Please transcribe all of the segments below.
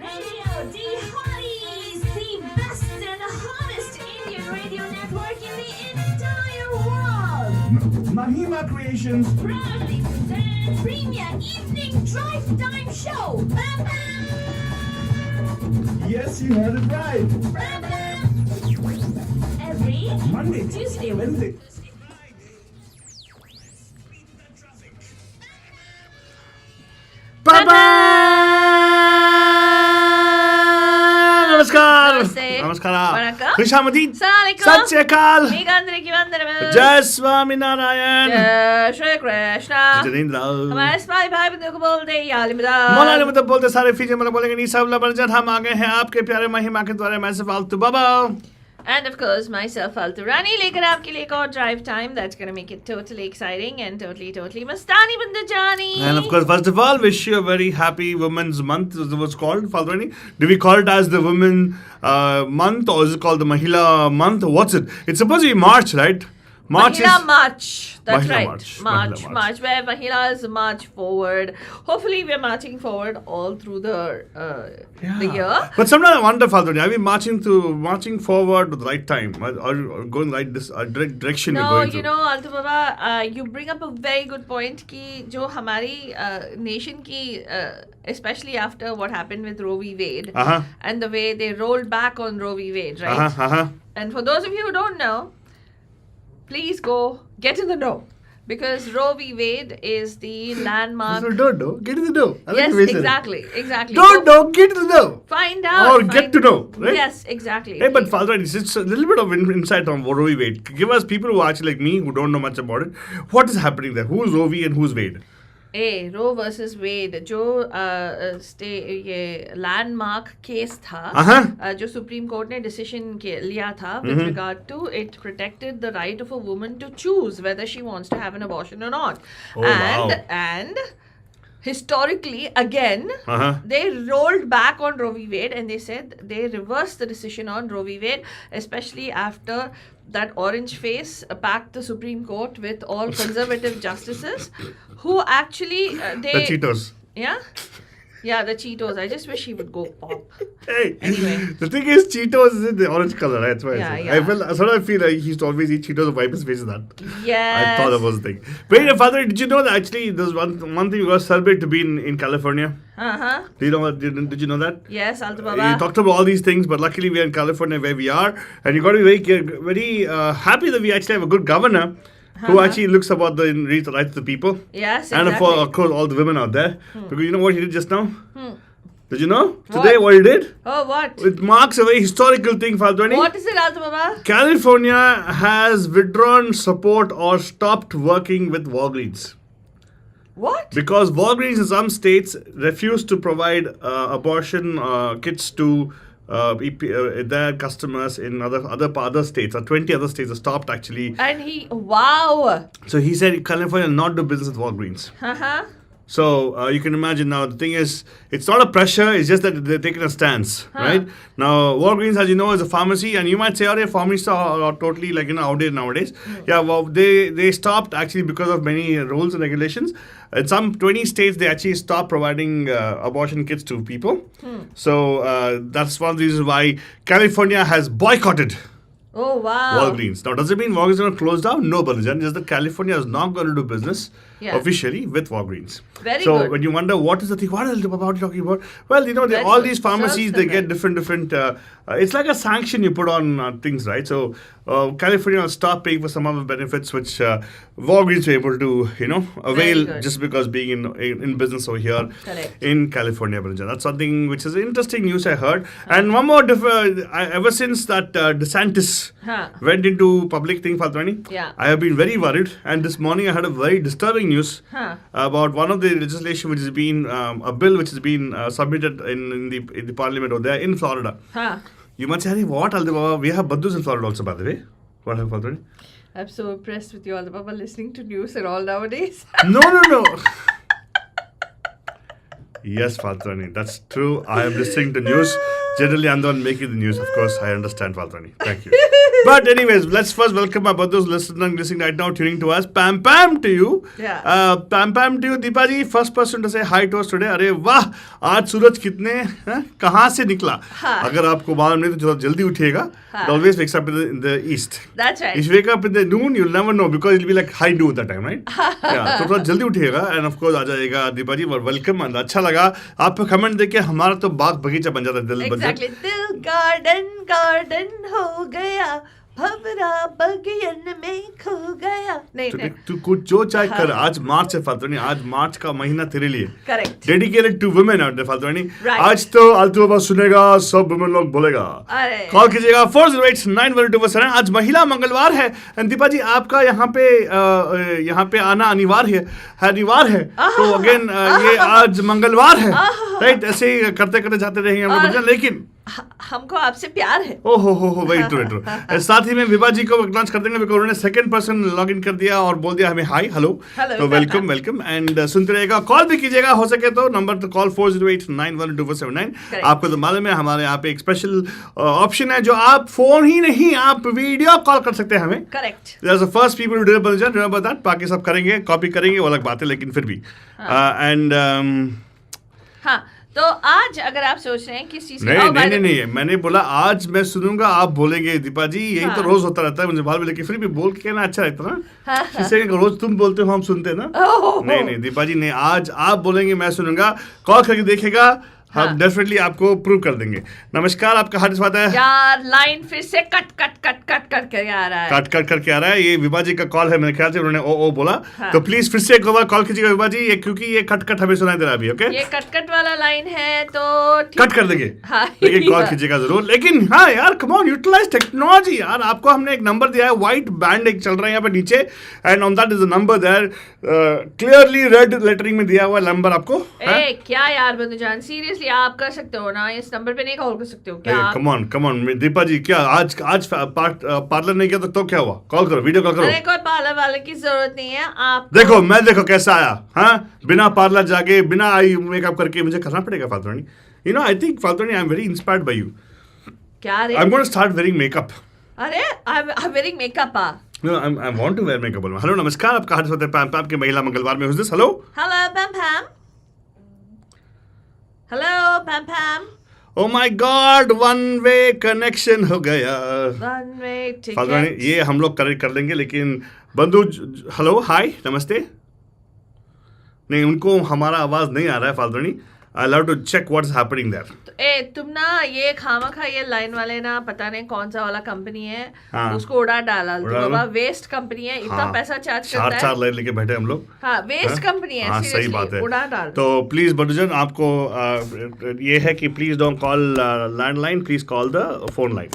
Radio, the hotties, the best and hottest Indian radio network in the entire world. Mahila Creations Proudly presents Premier Evening Drive Time Show. Bam bam! Yes, you heard it right. Bam bam! Every Monday, Tuesday, Wednesday. नमस्कार Namaste. नमस्कार Vanakkam. खुशामदी Assalamualaikum. सत श्री अकाल Megandriki Vandanamu. जय स्वामी नारायण जय श्री कृष्ण जितेंद्र हमारे smile भाई बंधु को बोलते हैं यालिमदा मौलाना मतलब बोलते सारे फीजे मतलब बोलेंगे नहीं सब लबरजत हम आ गए हैं आपके प्यारे महिमा के द्वारा मैं से फालतू बाबा And of course, myself, Faltu Rani, लेकर आपके लिए एक और drive time that's going to make it totally exciting and totally mastani bandajani. And of course, first of all, wish you a very happy Women's Month. Is it what's called, Faltwani? Do we call it as the Women Month or is it called the Mahila Month? What's it? It's supposed to be March, right? Mahila March. That's Mahila right. March. March. Mahila March. Where Mahilas march forward. Hopefully, we're marching forward all through the year. But sometimes I wonder, Faltwani, are we marching forward at the right time? Or going right this direction we're No, going you through? know, Altu Baba, you bring up a very good point कि जो हमारी nation की especially after what happened with Roe v. Wade and the way they rolled back on Roe v. Wade, right? And for those of you who don't know, please go get in the know because Roe v. Wade is the landmark. So don't know, get in the know. I like Yes, the way you said it. exactly. Don't know, get in the know. Find out. Or get to know, right? Yes, exactly. Hey, but Faltwani, it's a little bit of insight on Roe v. Wade. Give us people who are actually like me who don't know much about it. What is happening there? Who's Roe v. and who's Wade? Roe versus Wade जो ये landmark case था जो supreme court ने decision लिया था with regard to it protected the right of a woman to choose whether she wants to have an abortion or not. And historically, again, they rolled back on Roe v. Wade and they said they reversed the decision on Roe v. Wade, especially after that orange face packed the Supreme Court with all conservative justices who actually... the Cheetos. Yeah? Yeah, the Cheetos. I just wish he would go pop. Hey, Anyway. the thing is, Cheetos is in the orange color. Right? That's why I feel like he used to always eat Cheetos and wipe his face with that. Yes. I thought that was the thing. But anyway, Father, did you know that actually there's one thing you got to celebrate to be in California? Do you know what? Did you know that? Yes, Altu Baba. You talked about all these things, but luckily we are in California where we are, and you got to be very happy that we actually have a good governor who actually looks about the rights of the people. Yes, and exactly. of course all the women out there. Because you know what he did just now? Did you know? What? Today what he did? Oh, what? It marks a very historical thing, Faltwani. What is it, Altu Baba? California has withdrawn support or stopped working with Walgreens. What? Because Walgreens in some states refuse to provide abortion kits to their customers in other states. 20 other states have stopped actually. And wow. So he said California will not do business with Walgreens. So you can imagine now, the thing is, it's not a pressure, it's just that they're taking a stance, right? Now, Walgreens, as you know, is a pharmacy, and you might say, oh, pharmacies are totally outdated nowadays. Yeah, well, they stopped actually because of many rules and regulations. In some 20 states, they actually stopped providing abortion kits to people. So that's one of the reasons why California has boycotted Oh, wow. Walgreens. Now, does it mean Walgreens is going to close down? No, Balajan. Just that California is not going to do business officially with Walgreens. Very so good. when you wonder what is the thing, what are you talking about? Well, you know, all these pharmacies, they get different. It's like a sanction you put on things, right? So California will stop paying for some of the benefits which Walgreens were able to, avail just because being in business over here in California, Balajan. That's something which is interesting news I heard. And one more, ever since that DeSantis went into public thing, Faltwani, I have been very worried. And this morning I heard a very disturbing news about one of the legislation which has been a bill which has been submitted in the parliament over there in Florida. You might say, what? We have Badus in Florida also, by the way. What happened, Faltwani? I'm so impressed with you, Altu Baba, listening to news and all nowadays. No. Yes, Faltwani, that's true. I am listening to news. Generally, I'm the one making the news. Of course, I understand, Faltwani. Thank you. But anyways, let's first welcome my brothers listening right now, tuning to us. Pam Pam to you. Yeah. Pam Pam to you. Deepa ji, first person to say hi to us today. अरे वाह, आज सूरज कितने कहाँ से निकला? अगर आपको मालूम नहीं तो जल्दी उठिएगा. It always wakes up in the east. That's right. If you wake up in the noon, you'll never know because it'll be like high noon that time, right? Yeah. तो थोड़ा जल्दी उठिएगा and of course आ जाएगा दीपा जी. Welcome, अच्छा लगा आपको comment देके, हमारा तो बाग बगीचा बन जाता है दिल. Exactly. दिल गार्डन हो गया, भवरा बगियन में खो गया. नहीं तू कुछ जो चाहे कर. आज मार्च है फातुनी, आज मार्च का महीना तेरे लिए correct dedicated to women out there फातुनी. Right. आज तो आलतू बाबा सुनेगा, सब वुमेन लोग बोलेगा. कॉल कीजिएगा 40891227. आज महिला मंगलवार है. दीपा जी, आपका यहाँ पे आना अनिवार्य है. तो अगेन ये आज मंगलवार है, राइट? ऐसे ही करते करते जाते रहेंगे हम लोग, लेकिन हमको आपसे प्यार है. ओहो वेरी ट्रू. साथ ही में विभा जी को लॉन्च कर देंगे बिकॉज़ उन्होंने सेकंड पर्सन लॉग इन कर दिया और बोल दिया हमें हाय हेलो. तो वेलकम एंड सुनते रहेगा. कॉल भी कीजिएगा हो सके तो. नंबर तो कॉल 40891227. आपको तो मालूम है हमारे यहाँ पे एक स्पेशल ऑप्शन है जो आप फोन ही नहीं, आप वीडियो कॉल कर सकते हैं हमें. Correct. That's the first people to remember that. बाकी सब करेंगे, कॉपी करेंगे, वो अलग बात है, लेकिन फिर भी एंड हाँ. तो आज अगर आप सोच रहे हैं किस चीज नहीं, मैंने बोला आज मैं सुनूंगा, आप बोलेंगे दीपा जी. यही तो रोज होता रहता है मुझे बाल में, लेकिन फिर भी बोल के कहना अच्छा रहता ना. किसी रोज तुम बोलते हो हम सुनते ना. नहीं दीपा जी, नहीं, आज आप बोलेंगे मैं सुनूंगा. कॉल करके देखेगा, हम डेफिनेटली आपको प्रूव कर देंगे. नमस्कार, आपका हार्दिक स्वागत है. यार लाइन फिर से कट करके आ रहा है. कट करके आ रहा है. ये विभा जी का कॉल है, मेरे ख्याल से उन्होंने ओ बोला. तो प्लीज फिर से एक बार कॉल कीजिएगा विभा जी, क्योंकि ये कट हमें सुनाई दे रहा है अभी. ओके, ये कट वाला लाइन है तो कट कर देंगे. लेकिन कॉल कीजिएगा जरूर. लेकिन हाँ यार, कम ऑन, यूटिलाइज टेक्नोलॉजी यार. आपको हमने एक नंबर दिया है, व्हाइट बैंड एक चल रहा है यहाँ पे नीचे, and on that is the number there, clearly red lettering में दिया हुआ नंबर आपको. क्या यार बंधुजान, सीरियसली आप कर सकते हो ना, इस नंबर पे नहीं कॉल कर सकते हो क्या? कम ऑन दीपा जी, क्या आज पार्लर नहीं किया तो क्या हुआ? कॉल करो, वीडियो कॉल करो. अरे कोई पार्लर वाले की जरूरत नहीं है. आप देखो कैसा आया. हाँ, बिना पार्लर जाके, बिना आई मेकअप करके मुझे करना पड़ेगा फातुनी. यू नो, आई थिंक फातुनी, I am very inspired by you. क्या रे? I am going to start wearing makeup. अरे I am wearing makeup. No, I want to wear makeup. Hello, नमस्कार, आपका हार्दिक स्वागत है पैम पैम के महिला मंगलवार में. Who's this? Hello पैम पैम. Oh my God, one way connection हो गया. One way ticket. ये हम लोग कर लेंगे, लेकिन बंधु, हेलो, हाय, नमस्ते. नहीं, उनको हमारा आवाज नहीं आ रहा है फाल्तुनी. I'll have to check what's happening there. तुम ना ये खामखा ये लाइन वाले ना, पता नहीं कौन सा वाला कंपनी है, उसको उड़ा डाला. बाबा वेस्ट कंपनी है, इतना पैसा चार्ज करता है. 4 लाइन लेके बैठे हम लोग. हाँ, वेस्ट कंपनी है. सही बात है. उड़ा डाल. तो प्लीज बंधुजन, आपको ये है कि please don't call landline, please call the phone line,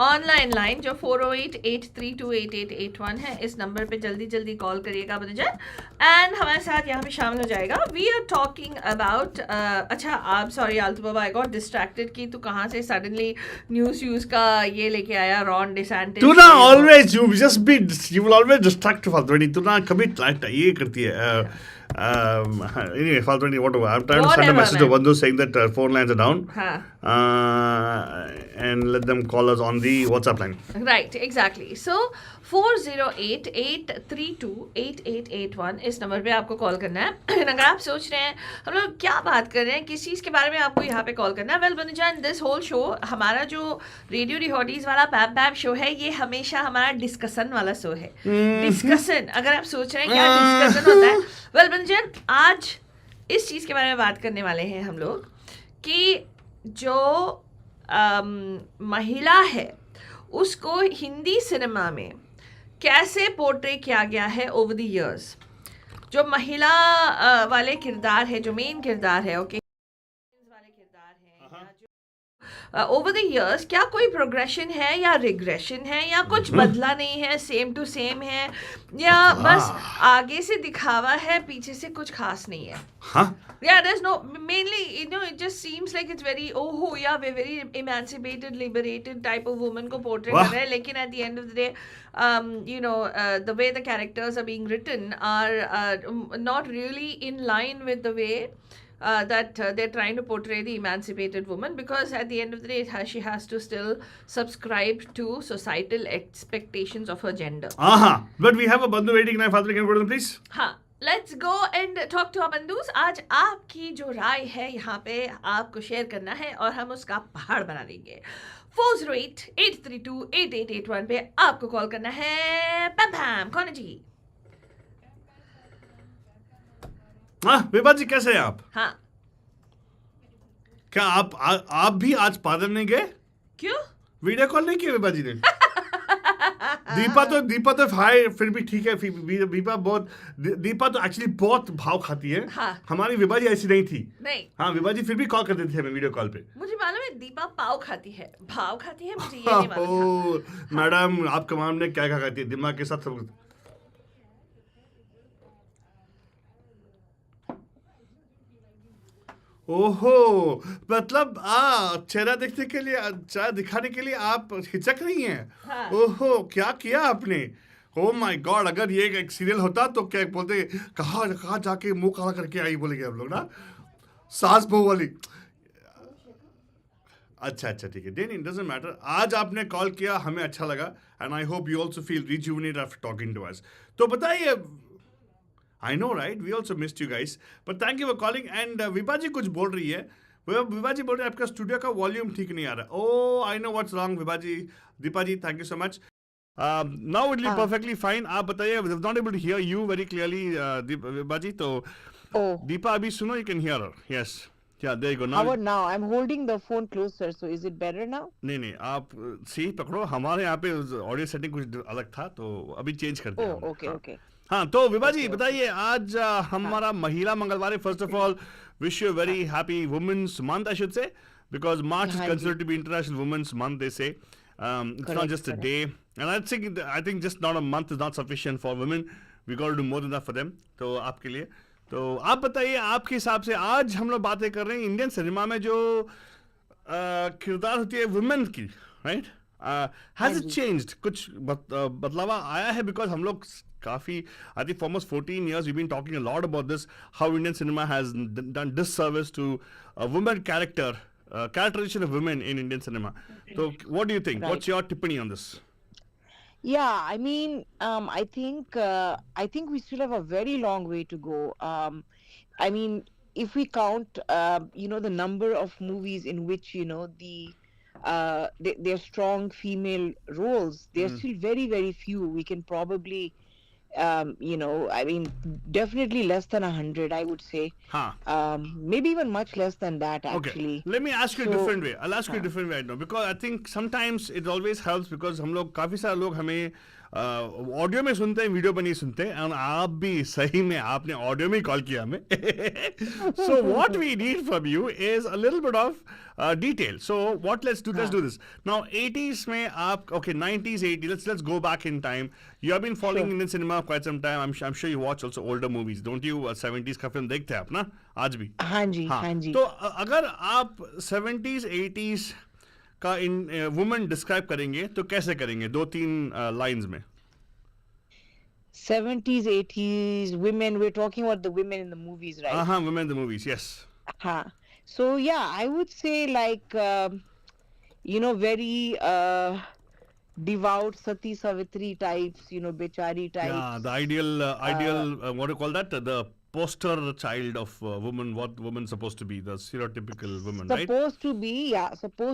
online line जो 4088328881 है. इस नंबर पे जल्दी कॉल करिएगा बंधुजन, एंड हमारे साथ यहाँ पे शामिल हो जाएगा. वी आर टॉकिंग अबाउट, अच्छा आप सॉरी आलतू बाबा, आई गॉट डिस्ट्रैक्टेड कि तू कहाँ से सडनली न्यूज़ का ये लेके आया, रॉन डिसैंटिस. तू ना always you will always distract फाल्तुनी. तू ना कभी ये करती है. Anyway, Faltoni, whatever. I'm trying to send a message to Bandhu saying that phone lines are down. And let them call us on the WhatsApp line. Right, exactly. So 4088328881 इस number पे आपको कॉल करना है. अगर आप सोच रहे हैं हम लोग क्या बात कर रहे हैं, किस चीज़ के बारे में आपको यहाँ पे कॉल करना है. वेल बंधुजान, दिस होल शो, हमारा जो रेडियो रिहॉर्डीज वाला पैम पैम शो है, ये हमेशा हमारा डिस्कशन वाला शो है. डिस्कशन, अगर आप सोच रहे हैं क्या डिस्कशन होता है, वेल बंधुजान, आज इस चीज़ के बारे में बात करने वाले हैं हम लोग कि जो महिला है उसको हिंदी सिनेमा में कैसे पोर्ट्रे किया गया है ओवर द इयर्स. जो महिला वाले किरदार है, जो मेन किरदार है, ओके, वाले किरदार है, ओवर द इयर्स क्या कोई प्रोग्रेशन है या रिग्रेशन है, या कुछ बदला नहीं है, सेम टू सेम है, या बस आगे से दिखावा है, पीछे से कुछ खास नहीं है. Yeah, there's no, mainly, you know, it just seems like it's very, yeah, we're very emancipated, liberated type of woman को portray कर रहे हैं, लेकिन at the end of the day, you know, the way the characters are being written are not really in line with the way that they're trying to portray the emancipated woman, because at the end of the day, she has to still subscribe to societal expectations of her gender. But we have a bandhu waiting now. Father, can you go to them, please? हाँ, let's go and talk to our बंधुस. आज आपकी जो राय है यहाँ पे आपको share करना है और हम उसका पहाड़ बना देंगे. 408-832-8881 पे आपको कॉल करना है. पैम पैम, कौन है जी? विभा जी कैसे हैं आप? हाँ. क्या आप भी आज पार्लर नहीं गए? क्यों? वीडियो कॉल नहीं किया विभा जी ने? दीपा तो हाय फिर भी ठीक है. दीपा तो एक्चुअली बहुत भाव खाती है. हाँ. हमारी विभा जी ऐसी नहीं थी. नहीं. हाँ, विभा जी फिर भी कॉल करते थे हमें वीडियो कॉल पे. मुझे मालूम है दीपा पाव खाती है, भाव खाती है, मुझे ये नहीं मालूम था. मैडम आपका माम ने क्या खाती है? दिमाग के साथ सब. ओहो, मतलब चेहरा देखने के लिए, चेहरा दिखाने के लिए आप हिचक रही हैं. हाँ. ओहो, क्या किया आपने? ओ माय गॉड, अगर ये एक सीरियल होता तो क्या बोलते, कहाँ जाके मुंह काला करके आई बोलेंगे हम लोग ना, सास बहू वाली. अच्छा ठीक है, नहीं डजंट मैटर. आज आपने कॉल किया, हमें अच्छा लगा, and I hope you also feel rejuvenated after talking to us. तो बताइए. I know, right? We also missed you guys. But thank you for calling. And Vibha जी कुछ बोल रही है. विभा जी बोल रही है आपका स्टूडियो का वॉल्यूम ठीक नहीं आ रहा. Oh, I know what's wrong, Vibha ji. Deepa ji, thank you so much. Now it will be perfectly fine. आप बताइए, I was not able to hear you very clearly, Vibha जी. तो दीपा अभी सुनो, you can hear her. Yes. Yeah, there you go. How about now? I'm holding the phone closer, so is it better now? नहीं, आप सही पकड़ो. हमारे यहाँ पे ऑडियो सेटिंग कुछ अलग था, तो अभी चेंज करते हैं. Okay. हाँ, तो विभा जी बताइए, आज हमारा महिला मंगलवार. First of all wish you very happy women's month, I should say, because March is considered to be international women's month. They say it's not just a day, and I think just not a month is not sufficient for women. We got to do more than that for them. तो आपके लिए, तो आप बताइए, आपके हिसाब से आज हम लोग बातें कर रहे हैं इंडियन सिनेमा में जो किरदार होती है वुमेन की, राइट? Has it changed? कुछ बदलाव आया है? बिकॉज हम लोग काफी, I think for almost 14 years we've been talking a lot about this, how Indian cinema has done disservice to a woman characterization of women in Indian cinema. So what do you think? What's your tippany on this? Yeah, I mean, I think we still have a very long way to go. I mean, if we count, the number of movies in which, they're strong female roles, they're still very, very few. We can probably, I mean, definitely less than 100, I would say. Maybe even much less than that, actually. Okay. Let me ask you a different way. I'll ask you a different way right now, because I think sometimes it always helps, because हम लोग काफी सारे लोग हमें audio में सुनते हैं, video पर नहीं सुनते. और आप भी सही में आपने ऑडियो में कॉल किया हमें. So what we need from you is a little bit of detail. So let's do this. Now 80s में आप, okay, 90s, 80s, let's go back in time. You have been following Indian cinema quite some time. I'm sure you watch also older movies, don't you? 70s का film देखते हैं आप ना आज भी? हाँ जी. तो अगर आप 70s 80s का इन वुमेन डिस्क्राइब करेंगे तो कैसे करेंगे? 2-3 लाइंस में. 70s, 80s women, we're talking about the women in the movies, right? Women in the movies, yes. So yeah, I would say like very devout Sati Savitri types, Bechari types. Yeah, the ideal what do you call that? The poster child of woman, what woman supposed to be, the stereotypical woman, right? Supposed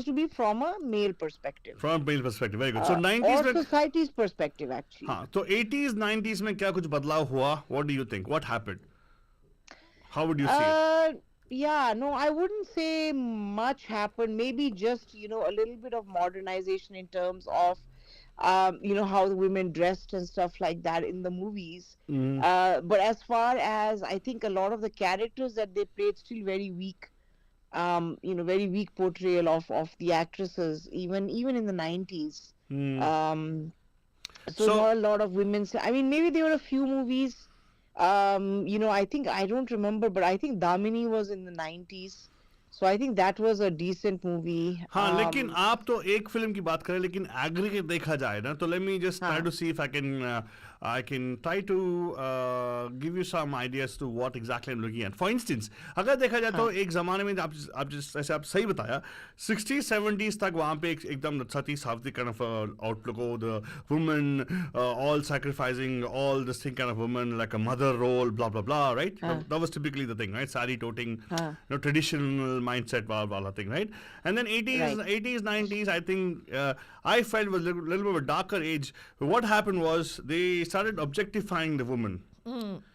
to be from a male perspective. From a male perspective, very good. So 90s or society's perspective, actually. तो 80s 90s में क्या कुछ बदलाव हुआ? What do you think? What happened? How would you see it? Yeah, no, I wouldn't say much happened. Maybe just, a little bit of modernization in terms of how the women dressed and stuff like that in the movies. But as far as, I think a lot of the characters that they played still very weak. Very weak portrayal of the actresses, even in the 90s. So not a lot of women. I mean, maybe there were a few movies. I think, I don't remember, but I think Damini was in the 90s. So I think that was a decent movie. हाँ लेकिन आप तो एक film की बात करें लेकिन aggregate देखा जाए ना तो let me just try to see if I can try to give you some ideas to what exactly I'm looking at. For instance, अगर देखा जाए तो एक ज़माने में आप जैसे आप सही बताया 60s 70s तक वहाँ पे एकदम सती सावती kind of outlook हो the woman all sacrificing all this thing kind of woman like a mother role blah blah blah right. That was typically the thing right, sari toting traditional mindset blah thing right. And then 80s 90s I think I felt was a little bit of a darker age. What happened was they started objectifying the woman.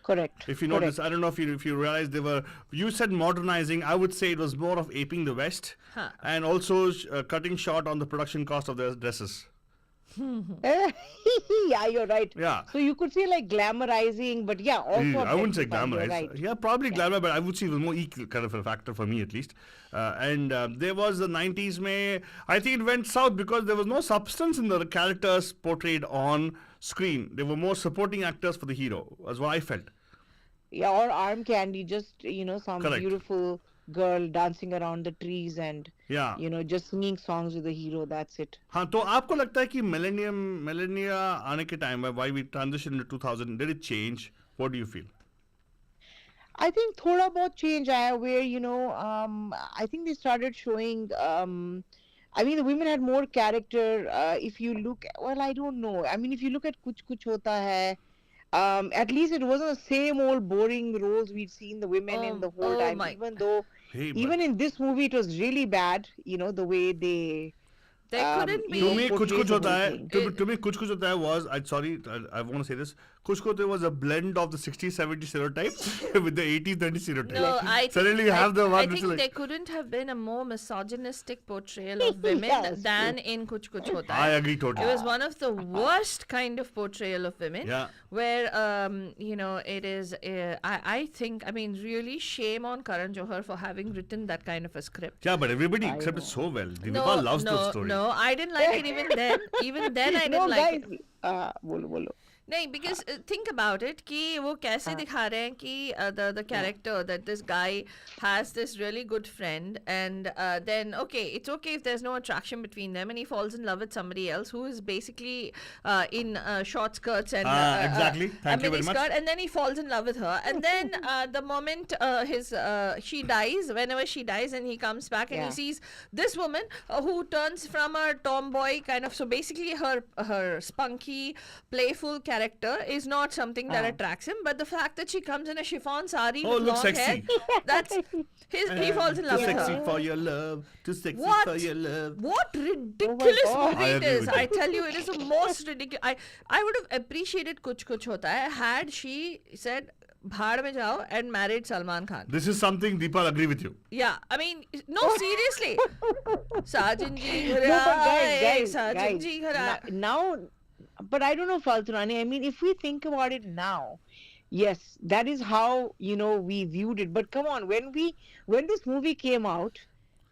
Correct. If you notice, I don't know if you realize they were. You said modernizing. I would say it was more of aping the West, and also cutting short on the production cost of their dresses. Yeah, you're right. Yeah. So you could say like glamorizing, but yeah, also I wouldn't say objectifying, you're glamorize. right. Yeah, probably glamour, but I would say it was more equal kind of a factor for me at least. And there was the 90s May. I think it went south because there was no substance in the characters portrayed on screen. They were more supporting actors for the hero. That's what I felt. Yeah, or arm candy, just some Correct. beautiful girl dancing around the trees and Yeah. just singing songs with the hero. That's it. हाँ तो आपको लगता है कि Melania आने के time में why we transitioned to 2000 did it change? What do you feel? I think thoda bahut change aaya where I think they started showing I mean the women had more character. If you look, well, I don't know, I mean if you look at Kuch Kuch Hota Hai, at least it wasn't the same old boring roles we'd seen the women in the whole time, even though even in this movie it was really bad, the way they couldn't be. To me, portrayed कुछ कुछ the होता whole है. thing. To me, कुछ कुछ होता है was I want to say this. कुछ कुछ होता है was a blend of the 60s 70s stereotypes with the 80s 90s stereotypes. No, I Suddenly you have the one I which think is like, there couldn't have been a more misogynistic portrayal of women Yes. than in Kuch Kuch Hota I Hai. agree totally. It was one of the worst kind of portrayal of women. Yeah. Where it is. I think. I mean, really, shame on Karan Johar for having written that kind of a script. Yeah, but everybody accepted so well. Deepa loves the story. No, I didn't like it even then. Even then, I didn't No, like guys, it. bolo. नहीं because think about it कि वो कैसे दिखा रहे हैं कि the character that this guy has this really good friend and then it's okay if there's no attraction between them and he falls in love with somebody else who is basically in short skirts and exactly. Thank a you very mini much. skirt and then he falls in love with her and then the moment she dies, whenever she dies and he comes back and he sees this woman who turns from a tomboy kind of, so basically her spunky playful character is not something that attracts him, but the fact that she comes in a chiffon sari with looks long sexy. hair, that's he falls in love Too with sexy her. for your love. Too sexy What? for your love. What ridiculous God. movie I it agree is! with you. I tell you, it is the most ridiculous. I would have appreciated Kuch Kuch Hota Hai had she said "Bhaad mein jao" and married Salman Khan. This is something Deepa agree with you. Yeah, I mean, no, seriously. Sajan ji No, but guys, Sajan ji ghara. now, but I don't know, Falturani. I mean, if we think about it now, yes, that is how we viewed it. But come on, when this movie came out,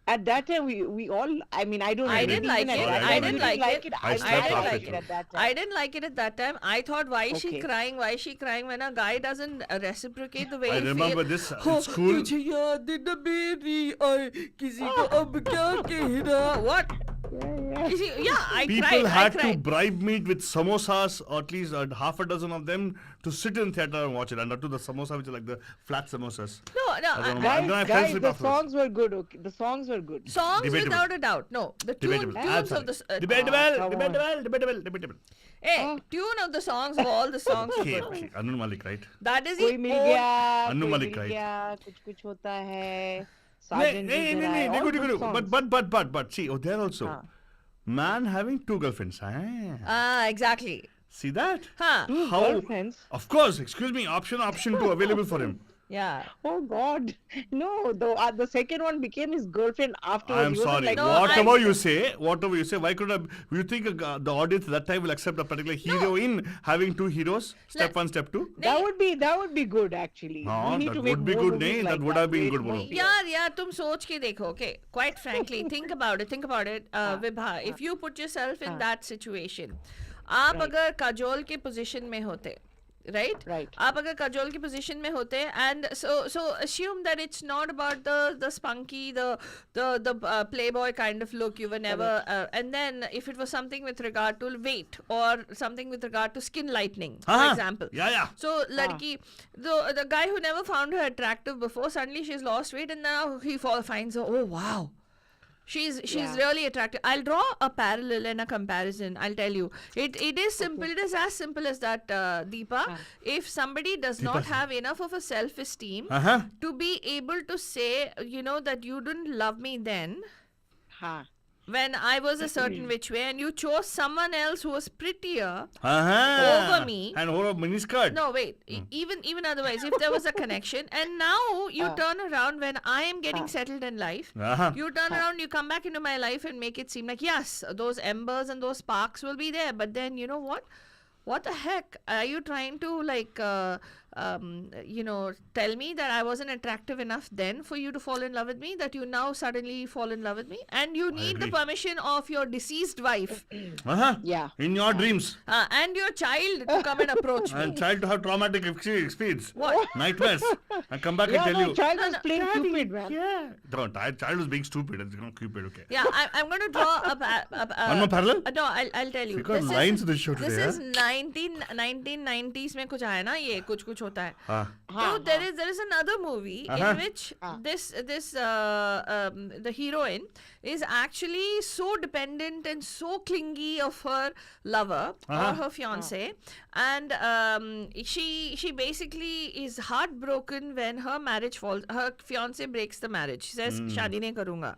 at that time we all, I mean, I don't know. I didn't like even it. at that I time, didn't you like it. I I slept didn't halfway like it through. at that time. I didn't like it at that time. I thought, why is she Okay. crying? Why is she crying when a guy doesn't reciprocate the way I he remember feels? this in school. तुझे याद है ना मेरी और किसी को अब क्या कहना? What? I People cried. had I to cried. bribe me with samosas, or at least half a dozen of them, to sit in theater and watch it. And to the samosa, which are like the flat samosas. No, I don't know. I, And then I fell Guys, asleep the afterwards. songs were good. Okay, the songs were good. songs Debatable. without a doubt. No, the Debatable. tunes of the come on. tune of the songs of all the songs were good. Okay, Anu Malik, right? That is कोई the mill old- गया, अन्नू कोई मलिक, मिल right. गया, कुछ होता है. No, Sergeant ji ghara hai, all good songs. but see, there also, man having two girlfriends. exactly. See that? Huh. Two How? girlfriends? Of course, excuse me, option 2 available for him. Yeah. Oh God, no! The second one became his girlfriend afterwards. I'm He wasn't sorry. like, No, whatever you say, why couldn't you think the audience that time will accept a particular heroine having two heroes? Step 1, step 2. that would be good actually. No, We need that to make would be more good, movies nahi, like that would have been Way good, more bro. fear. Yeah, तुम सोच के देखो. Okay, quite frankly, think about it. Vibha, if you put yourself in that situation, आप अगर काजोल के position में होते, right? Right. आप अगर काजोल की position में होते, and so assume that it's not about the spunky, the playboy kind of look. You were never, and then if it was something with regard to weight or something with regard to skin lightening, for example. Yeah. So ladki, the guy who never found her attractive before, suddenly she's lost weight, and now he finds her. Oh wow. She's really attractive. I'll draw a parallel and a comparison. I'll tell you. It is simple. It is as simple as that, Deepa. If somebody does not have enough of a self-esteem to be able to say, that you didn't love me then, when I was a certain which way, and you chose someone else who was prettier over me, and over a miniskirt. No, wait. Even otherwise, if there was a connection, and now you turn around when I am getting settled in life, you turn around, you come back into my life and make it seem like, yes, those embers and those sparks will be there. But then, you know what? What the heck? Are you trying to tell me that I wasn't attractive enough then for you to fall in love with me, that you now suddenly fall in love with me? And you need the permission of your deceased wife. Yeah. In your dreams. And your child to come and approach me. And child to have traumatic experience. What? Nightmares. And come back and tell you. Child was playing Cupid, man. Yeah. No, child was being stupid. It's not Cupid, okay. Yeah, I'm going to draw One more parallel? No, I'll tell you. Because lines of the show today. This is 1990s में कुछ आया ना, ये कुछ होता है. So there is another movie in which the heroine is actually so dependent and so clingy of her lover or her fiance, and she basically is heartbroken when her marriage falls. Her fiance breaks the marriage. She says शादी नहीं करूँगा,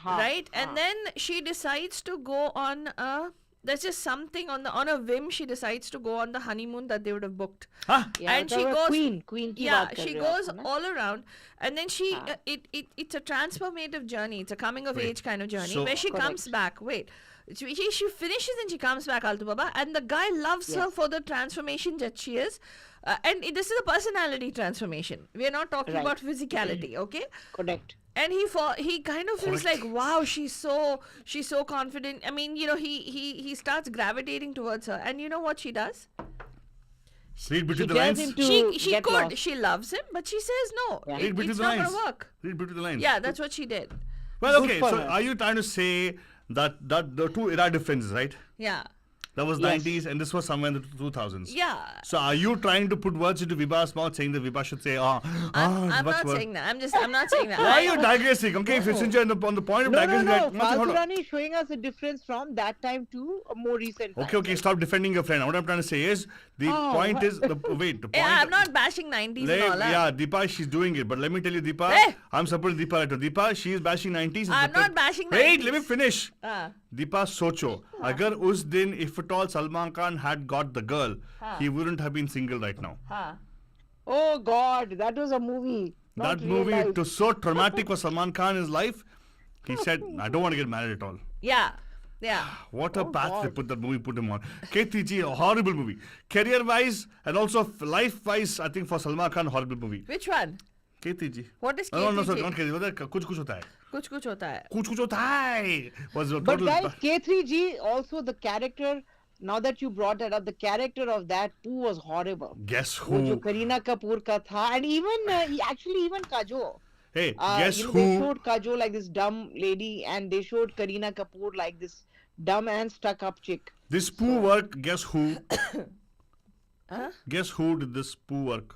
right? And then she decides to go on a. There's just something on a whim. She decides to go on the honeymoon that they would have booked, and she goes. Queen She goes all around, and then it's a transformative journey. It's a coming of age kind of journey where she comes back. She finishes and she comes back, Altu Baba, and the guy loves her for the transformation that she is, and this is a personality transformation. We are not talking about physicality, okay? Correct. And he kind of feels like, wow, she's so confident. I mean, he starts gravitating towards her, and you know what she does? Read between the tells lines. him to She get could. lost. She loves him, but she says no. Yeah. Read between It's the not lines. going to work. Read between the lines. Yeah, that's what she did. Well, Good okay. for So, her. are you trying to say that the two era differences, right? Yeah. That was Yes. 90s, and this was somewhere in the 2000s. Yeah. So, are you trying to put words into Vibha's mouth, saying that Vibha should say, I'm not word. saying that. I'm not saying that. Why are you digressing? Okay, since you're on the point of No. digressing, hold on. Falgurani is showing us a difference from that time to a more recent time. Okay, stop defending your friend. What I'm trying to say is, the point is, the point. Yeah, I'm not bashing 90s and all that. Yeah, Deepa, she's doing it. But let me tell you, Deepa, Hey! I'm supporting Deepa right now. Deepa, she is bashing 90s. I'm not bashing Wait, 90s. let me finish. Ah. Deepa, socho. Agar us din, if at all Salman Khan had got the girl, he wouldn't have been single right now. Oh God, that was a movie. That not real movie, life. it was so traumatic for Salman Khan in his life. He said, I don't want to get married at all. Yeah. What a path God. they put him on. K3G, a horrible movie. Career-wise and also life-wise, I think for Salman Khan, horrible movie. Which one? K3G. What is No, K3G? sorry, not K3G. कुछ होता है. कुछ होता है. कुछ होता है. Was a But total. guys, K3G also the character. Now that you brought that up, the character of that Pooh was horrible. Guess वो जो who? करीना कपूर का था, and even even Kajol. Hey, guess They who? showed Kajol like this dumb lady, and they showed Kareena Kapoor like this dumb and stuck-up chick. This poo work. Guess who? Guess who did this poo work?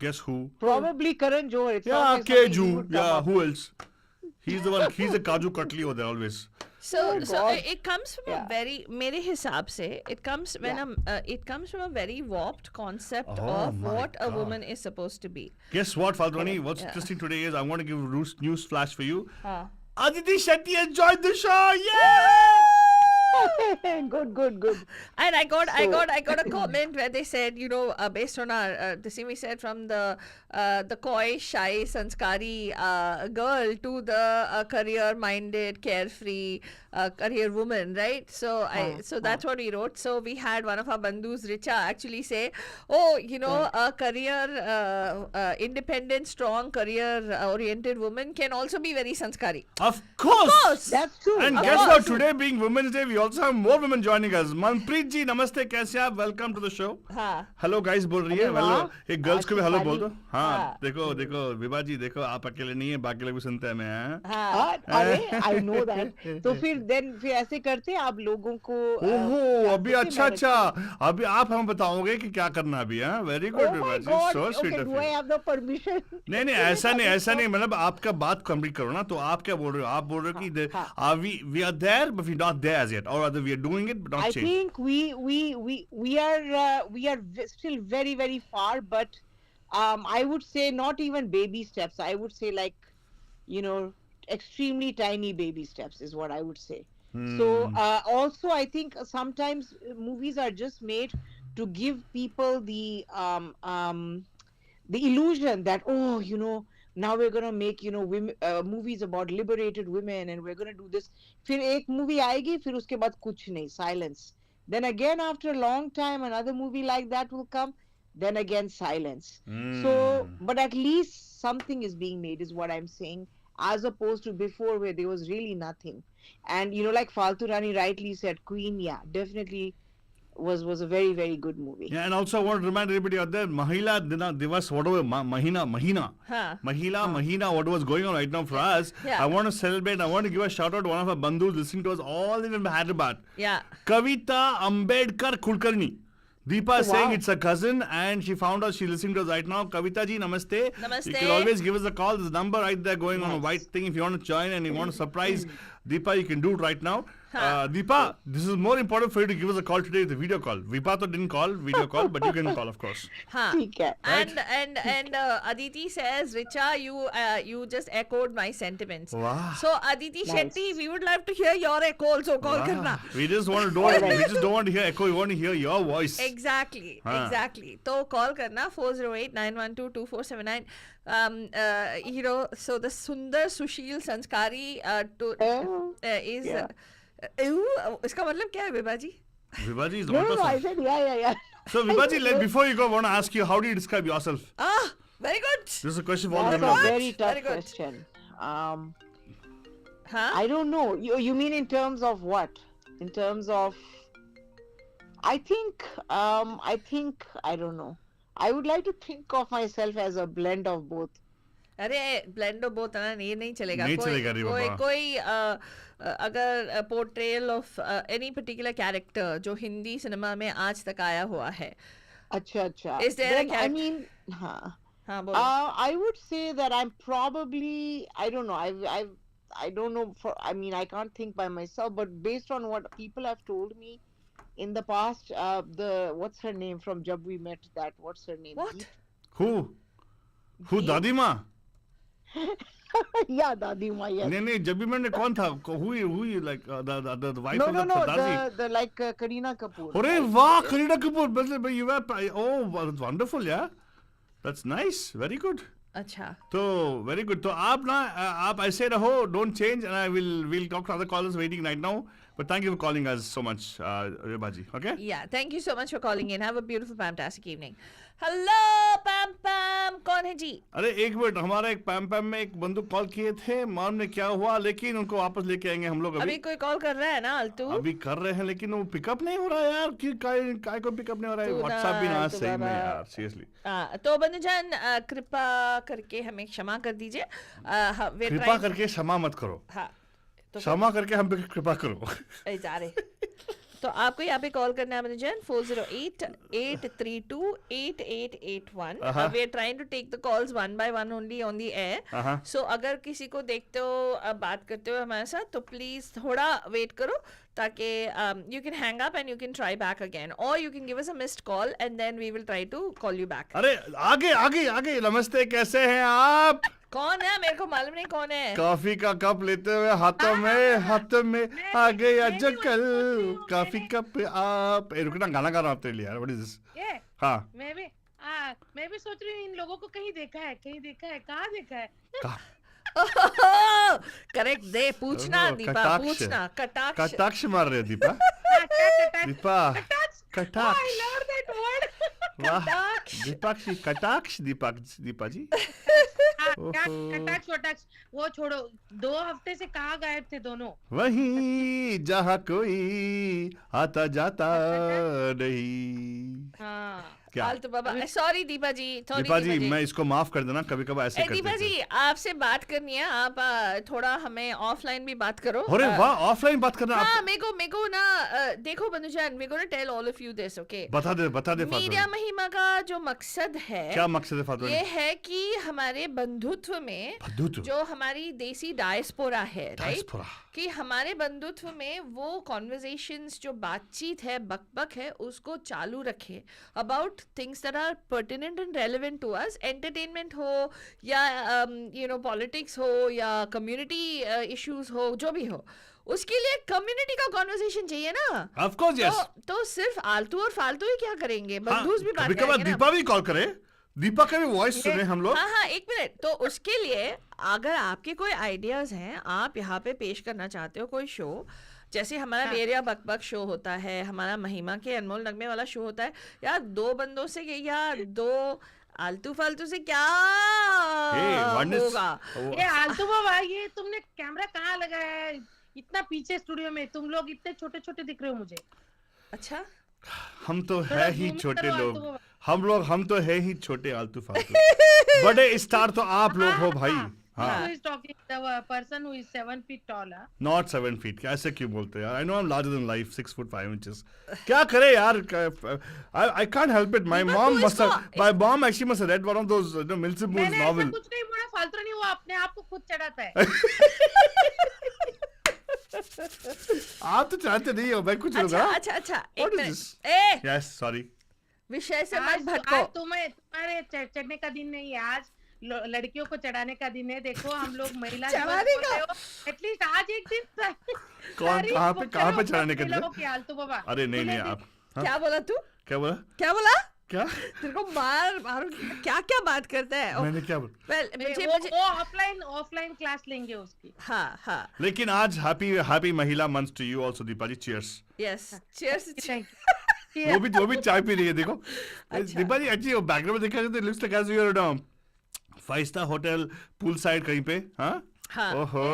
Guess who? Probably Karan Johar. It's Yeah, always something he Keju. would come Yeah, up who else? He's the one. He's a Kaju Katli over there always. So God. it comes from a very, मेरे हिसाब से, it comes it comes from a very warped concept of my what a God. woman is supposed to be. Guess what, Falguni? What's interesting today is I want to give a news flash for you. Huh. Aditi Shetty has joined the show. Yeah! Good. And I got a comment where they said, based on our the thing we said, from the coy, shy, sanskaari girl to the career-minded, carefree, career woman, right? So that's what we wrote. So we had one of our bandhus, Richa, actually say, a career independent, strong, career-oriented woman can also be very sanskari. Of course! That's true. And Of guess course. what? Today being Women's Day, we also have more women joining us. Manpreet ji, namaste, कैसे आप? Welcome to the show. हाँ. Hello guys बोल रही है. Hello. ये girls को भी hello बोल दो. हाँ. देखो विभा जी देखो आप अकेले नहीं है, बाकी लोग भी सुनते हैं मैं. हाँ. अरे I know that. तो फिर ऐसे करते हैं आप लोगों को. ओहो अभी अच्छा. अभी आप हमें बताओगे कि क्या करना अभी है. Very good Vibha ji. So sweet of you. Do I have the permission? नहीं ऐसा नहीं मतलब आपका बात कंप्लीट करो ना. तो आप क्या बोल रहे हो? आप बोल रहे हो कि we are there but we're not there as yet, or rather we are doing it but not I changing. think we are still very very far, but I would say not even baby steps. I would say like, extremely tiny baby steps is what I would say. So also I think sometimes movies are just made to give people the illusion that now we're gonna make women movies about liberated women and we're gonna do this. फिर एक movie आएगी फिर उसके बाद कुछ नहीं, silence. Then again after a long time another movie like that will come. Then again silence. So but at least something is being made is what I'm saying, as opposed to before where there was really nothing. And like Faltu Rani rightly said, Queen, yeah, definitely was a very very good movie. Yeah, and also I want to remind everybody out there, Mahila Divas, whatever, Mahila, what was going on right now for us. Yeah. I want to celebrate. I want to give a shout out to one of our bandhus listening to us all in Hyderabad. Yeah. Kavita Ambedkar Kulkarni. Deepa saying it's a cousin and she found out she's listening to us right now. Kavita ji, namaste. Namaste. You can always give us a call. There's a number right there going on a white thing. If you want to join and you want to surprise Deepa, you can do it right now. Deepa, this is more important for you to give us a call today with a video call. Vipato didn't call, video call, but you can call, of course. And Aditi says, Richa, you just echoed my sentiments. Wow. So Aditi Shetty, we would love to hear your echo. So call karna. We just don't want to hear echo. We want to hear your voice. Exactly. So call karna 408-912-2479. So the Sundar Sushil Sanskari is. इसका मतलब क्या है विभाजी? Vivaji is the No, one person. I said yeah. So Vivaji, before you go, I want to ask you, how do you describe yourself? Very good. This is a question for all That's women. a very tough Very good. question. I don't know. You mean in terms of what? In terms of, I think I don't know. I would like to think of myself as a blend of both. अरे blend of both ना ये नहीं चलेगा. नहीं चलेगा रे बाबा. कोई अगर portrayal of any particular character जो हिंदी सिनेमा में आज तक आया हुआ है. अच्छा. Is there a character? I mean, I would say that I'm probably, I don't know. I don't know. I can't think by myself, but based on what people have told me in the past, what's her name from Jab We Met? What's her name? What? Who? Dadi Ma? Yeah, Dadi Ma. Yes. नहीं Jab We Met कौन था? Who like the wife No, of the Sardaji? the like Kareena Kapoor. अरे वाह, Kareena Kapoor. You were wonderful, yeah. That's nice. Very good. अच्छा. So very good. तो आप ऐसे रहो, don't change, and we'll talk to other callers waiting right now. But thank you for calling us so much, Rebaji. Okay? Yeah, thank you so much for calling in. Have a beautiful, fantastic evening. Hello, Pam Pam. कौन है जी? अरे एक minute, हमारा एक पैम में एक बंदू call किए थे, मालूम नहीं क्या हुआ, लेकिन उनको वापस लेके आएंगे हम लोग. अभी कोई कॉल कर रहा है ना अल्टू? अभी कर रहे हैं लेकिन वो पिकअप नहीं हो रहा है यार. काय को पिकअप नहीं हो रहा है. व्हाट्सएप भी ना सही में यार, सीरियसली. तो बंधुजन कृपा करके हमें क्षमा कर दीजिए. कृपा करके क्षमा मत करो. हाँ. तो क्षमा करके हम पे कृपा करो. जा रहे. तो आपको यहाँ पे कॉल करना है बंधुजन 408-832-8881. We are trying to take the calls one by one only on the air. So अगर किसी को देखते हो बात करते हो हमारे साथ तो प्लीज थोड़ा वेट करो ताकि you can hang up and you can try back again, or you can give us a missed call and then we will try to call you back. अरे आगे नमस्ते, कैसे हैं आप? कौन है? मेरे को मालूम नहीं कौन है. कॉफी का कप लेते हुए हाथों में आ गए आजकल कॉफी कप आप. रुकना, गाना गा रहा हूँ तेरे लिए यार. What is this? हाँ, मैं भी सोच रही हूँ इन लोगों को कहीं देखा है, कहाँ देखा है. Correct they. पूछना दीपा, पूछना. कटाक्ष मार रहे हो दीपा. कटाक्ष. I love that word. वाह, दीपा जी. क्या कटाक्ष वटाक्ष वो छोड़ो, 2 हफ्ते से कहाँ गायब थे दोनों? वही जहाँ कोई आता जाता नहीं। हाँ क्या? फालतू बाबा, सॉरी दीपा जी, सॉरी दीपा जी, मैं इसको माफ कर देना, कभी कभार ऐसे करते दीपा जी, आपसे बात करनी है, आप थोड़ा हमें ऑफलाइन भी बात करो। अरे वाह, ऑफलाइन बात करना। हाँ, मेरे को ना देखो बंधुजान, मेरे को ना tell all of you this, okay? बता दे मीडिया महिमा का जो मकसद है, क्या मकसद है फातिमा? ये है कि हमारे बंधुत्व में जो हमारी देसी डायस्पोरा है, राइट, कि हमारे बंधुत्व में वो कॉन्वर्सेशंस, जो बातचीत है, बकबक है, उसको चालू रखे about things that are pertinent and relevant to us. Entertainment हो या पॉलिटिक्स हो या कम्युनिटी इश्यूज हो, जो भी हो, उसके लिए कम्युनिटी का कॉन्वर्सेशन चाहिए ना। Of course, yes. तो सिर्फ आलतू और फालतू ही क्या करेंगे, बंधुस भी बात करेंगे ना। दीपा भी कॉल करे, दीपा का भी वॉइस सुने हम लोग। हाँ, एक मिनट। तो उसके लिए अगर आपके कोई आइडियाज हैं, आप यहाँ पे पेश करना चाहते हो कोई शो, जैसे हमारा बेरिया बकबक शो होता है, हमारा महिमा के अनमोल नगमे वाला शो होता है, या 2 बंदों से या 2 आलतू फालतू से क्या होगा? ये आलतू बाबा, ये तुमने कैमरा कहाँ लगाया है इतना पीछे स्टूडियो में? तुम लोग इतने छोटे छोटे दिख रहे हो मुझे। अच्छा, हम तो है ही छोटे लोग, हम तो है ही छोटे आलतू फालतू। बड़े स्टार तो आप लोग हो भाई। Who is talking? The person who is 7 feet tall, huh? Not 7 feet. ऐसे क्यों बोलते हैं यार? I know I'm larger than life, 6 foot 5 inches. क्या करे यार? I can't help it. My mom actually must have read one of those Mills and Boons novels. मैंने कुछ नहीं बोला, फालतू नहीं, वो अपने आप को खुद चढ़ाता है। आप तो चाहते नहीं हो, मैं कुछ होगा। अच्छा, What is this? Yes, sorry. विषय से मत भटको। आज तुम्हारे चढ़ने का दिन नहीं है, आज लड़कियों को चढ़ाने का दिन है। देखो, हम लोग महिला एटलीस्ट आज एक दिन कहाँ पे चढ़ाने का दिन? आलतू बाबा, अरे नहीं आप क्या बोला तू? क्या बोला? क्या तेरे को मार क्या बात करता है? मैंने क्या बोला? वो ऑफलाइन क्लास लेंगे उसकी। हाँ। लेकिन आज हैप्पी महिला month to you also Deepa ji. Cheers. Yes, cheers. वो भी चाय पी रही है, देखो। दीपा जी एक्चुअली वो बैकग्राउंड में देखा जाए तो looks like as you are 5 star hotel pool side कहीं पे। हाँ, ओहो,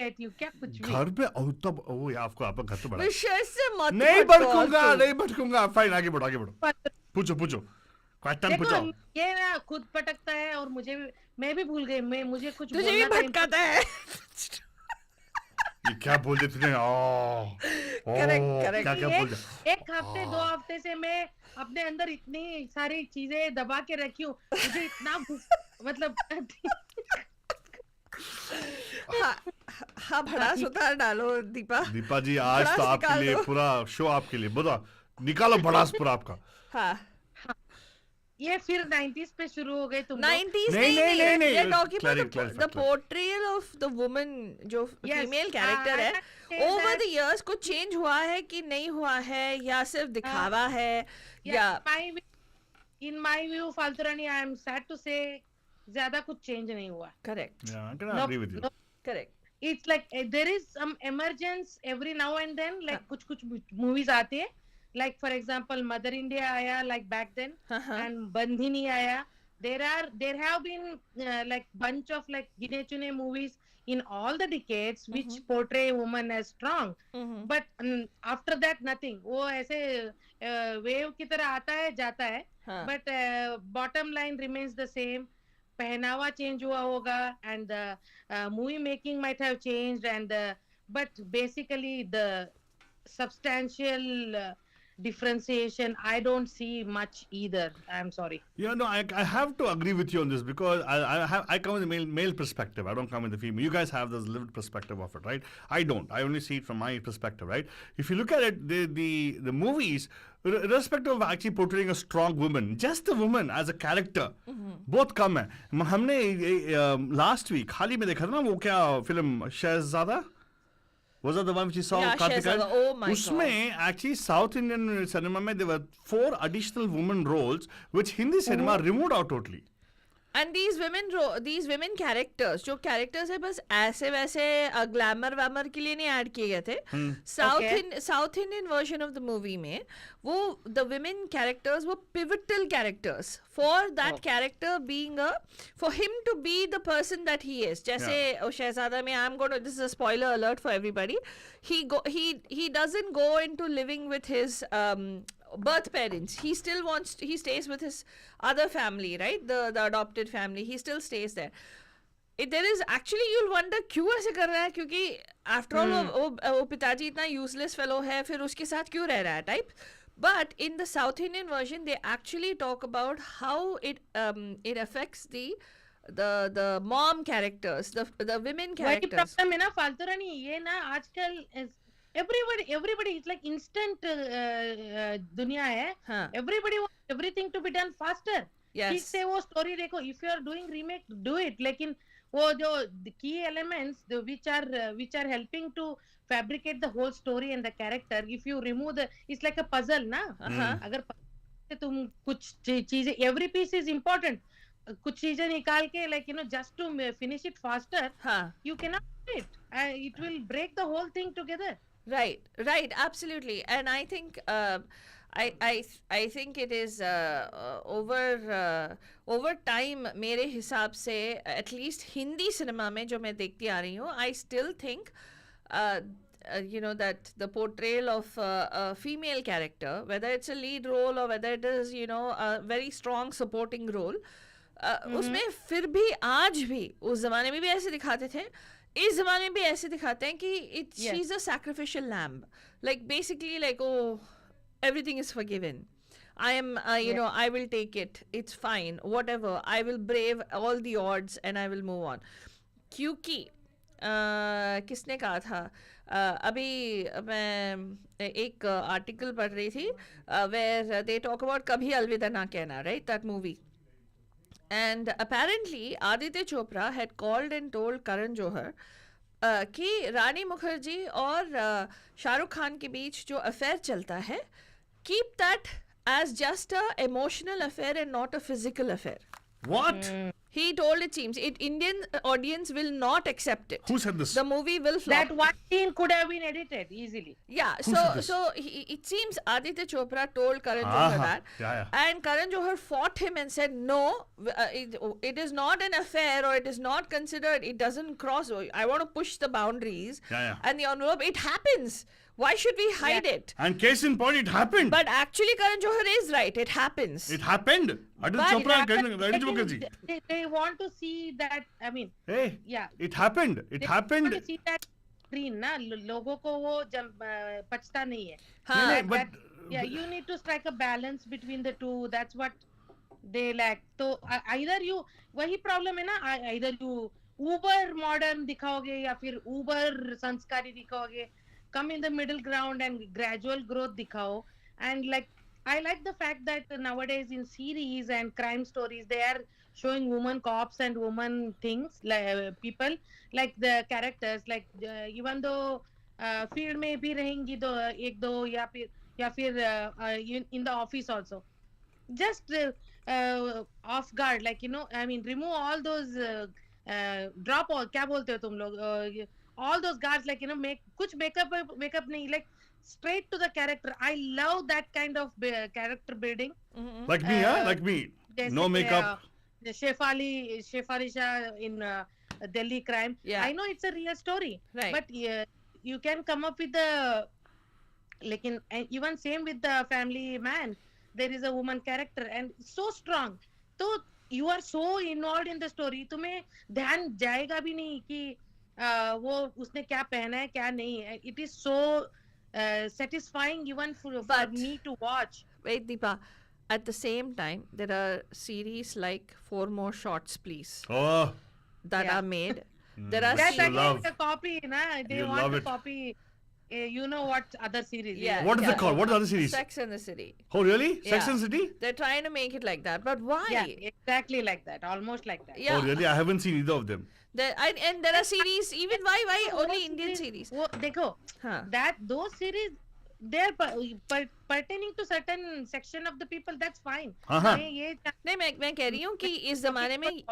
क्या कुछ भी घर पे तब आपको आपका घर तो बड़ा। विषय से मत नहीं भटकूंगा। फाइन, आगे बढ़ो। पूछो क्वेश्चन पूछो। ये ना खुद पटकता है और मैं भी भूल गई, मुझे कुछ तुझे भी भटकाता है। ये क्या बोल देते थे? करेक्ट। क्या बोल दिया? 1 हफ्ते 2 हफ्ते से मैं अपने अंदर इतनी सारी चीजें दबा के रखी हूँ, मुझे इतना मतलब हाँ, भड़ास उतार डालो दीपा जी। आज तो आपके लिए पूरा शो, आपके लिए बोला, निकालो भड़ास पूरा आपका। हाँ, ये फिर 90s पे शुरू हो गए तुम। 90s नहीं, talking about the portrayal of the woman, जो फीमेल कैरेक्टर है, over the years कुछ चेंज हुआ है कि नहीं हुआ है, या सिर्फ दिखावा है, या in my view, फालतू रानी, I am sad to say, ज्यादा कुछ चेंज नहीं हुआ। Correct. Yeah, I can agree with you. Correct. It's like there is some emergence every now and then, like कुछ movies आते हैं, like for example Mother India आया like back then, and बंधिनी आया. There have been like bunch of like गिने चुने movies in all the decades which portray women as strong, but after that nothing. वो ऐसे wave की तरह आता है जाता है, but bottom line remains the same. पहनावा चेंज हुआ होगा, and the movie making might have changed, and but basically the substantial differentiation I don't see much either. I'm sorry. Yeah, no, I have to agree with you on this, because I come with the male perspective. I don't come with the female. You guys have this lived perspective of it, right? I don't. I only see it from my perspective, right? If you look at it, the movies, irrespective of actually portraying a strong woman, just the woman as a character, बहुत कम है. हमने last week हाल ही में देखा था ना, वो क्या film Shehzada? Was that the one which you saw? Oh my उसमें actually South Indian cinema में there were 4 additional women roles which Hindi cinema removed out totally. And these women characters, जो characters है बस ऐसे वैसे glamour वैमर के लिए नहीं ऐड किए गए थे. South Indian version of the movie में वो the women characters were pivotal characters for that character being for him to be the person that he is. जैसे शहजादा में this is a spoiler alert for everybody. He doesn't go into living with his birth parents. He stays with his other family, right? The adopted family. He still stays there. There is actually, you'll wonder क्यों ऐसे कर रहा है, क्योंकि after all वो पिताजी इतना useless fellow है, फिर उसके साथ क्यों रह रहा है type. But in the South Indian version, they actually talk about how it affects the mom characters, the women characters. वही problem है ना फालतू रानी, ये ना आजकल everybody is like instant दुनिया है. Everybody wants everything to be done faster. ठीक से वो story देखो, if you are doing remake, do it. लेकिन वो जो key elements which are helping to fabricate the whole story and the character, if you remove it's like a puzzle ना. अगर तुम कुछ चीजें, every piece is important. कुछ चीजें निकाल के like just to finish it faster, you cannot do it. It will break the whole thing together. Right, absolutely. And I think I think it is over time, मेरे हिसाब से at least Hindi cinema में जो मैं देखती आ रही हूँ, I still think that the portrayal of a female character, whether it's a lead role or whether it is a very strong supporting role, उसमें फिर भी आज भी उस जमाने में भी ऐसे दिखाते थे, इस जमाने में भी ऐसे दिखाते हैं कि she's a sacrificial lamb, like basically like everything is forgiven. I am I will take it, it's fine, whatever, I will brave all the odds and I will move on. क्योंकि किसने कहा था, अभी मैं एक आर्टिकल पढ़ रही थी where they talk about कभी अलविदा ना कहना, right, that movie. And apparently Aditya Chopra had called and told Karan Johar कि रानी मुखर्जी और शाहरुख खान के बीच जो अफेयर चलता है, keep that as just a emotional affair and not a physical affair. What? He told, it seems, Indian audience will not accept it. Who said this? The movie will flop. That one scene could have been edited easily. Yeah, Who said this? so it seems Aditya Chopra told Karan Johar that, and Karan Johar fought him and said, no, it is not an affair, or it is not considered, it doesn't cross, I want to push the boundaries and the envelope, it happens. Why should we hide it? And case in point, it happened. But actually Karan Johar is right, it happens. It happened. Aditya Chopra and Rani Mukherjee. They want to see that, I mean, it happened. It happened. Want to see that screen ना, लोगों को वो पछता नहीं है. But you need to strike a balance between the two. That's what they lack. So either you, वही problem है ना, either you uber modern दिखाओगे या फिर uber sanskaari दिखाओगे, come in the middle ground and gradual growth दिखाओ. And like, I like the fact that nowadays in series and crime stories, they are showing woman cops and woman things, like people, like the characters, like even though field में भी रहेंगी एक दो या फिर in the office also, just off guard, like I mean, remove all those drop all, क्या बोलते हो तुम लोग, all those guards, like make कुछ makeup नहीं, like straight to the character. I love that kind of character building. Like me, like me. No makeup. Shefali Shah in Delhi crime. Yeah. I know it's a real story. Right. But you can come up with the, like even same with the family man. There is a woman character and so strong. So you are so involved in the story. तुम्हें ध्यान जाएगा भी नहीं कि वो उसने क्या पहना है क्या नहीं. It is so satisfying even for me to watch. Wait, Deepa. At the same time, there are series like 4 More Shots, Please, that are made. There are That's series. again the copy, na? They You want love to it. copy. You know what other series? Yeah. What is it called? What is the other series? Sex and the City. Oh, really? Sex Yeah. and City? They're trying to make it like that, but why? Yeah, exactly like that. Almost like that. Yeah. Oh, really? I haven't seen either of them. And there are series, even why only Indian series? वो देखो, हाँ. those series they're pertaining to certain section of the people, that's fine. हाँ. नहीं, मैं कह रही हूँ कि इस जमाने में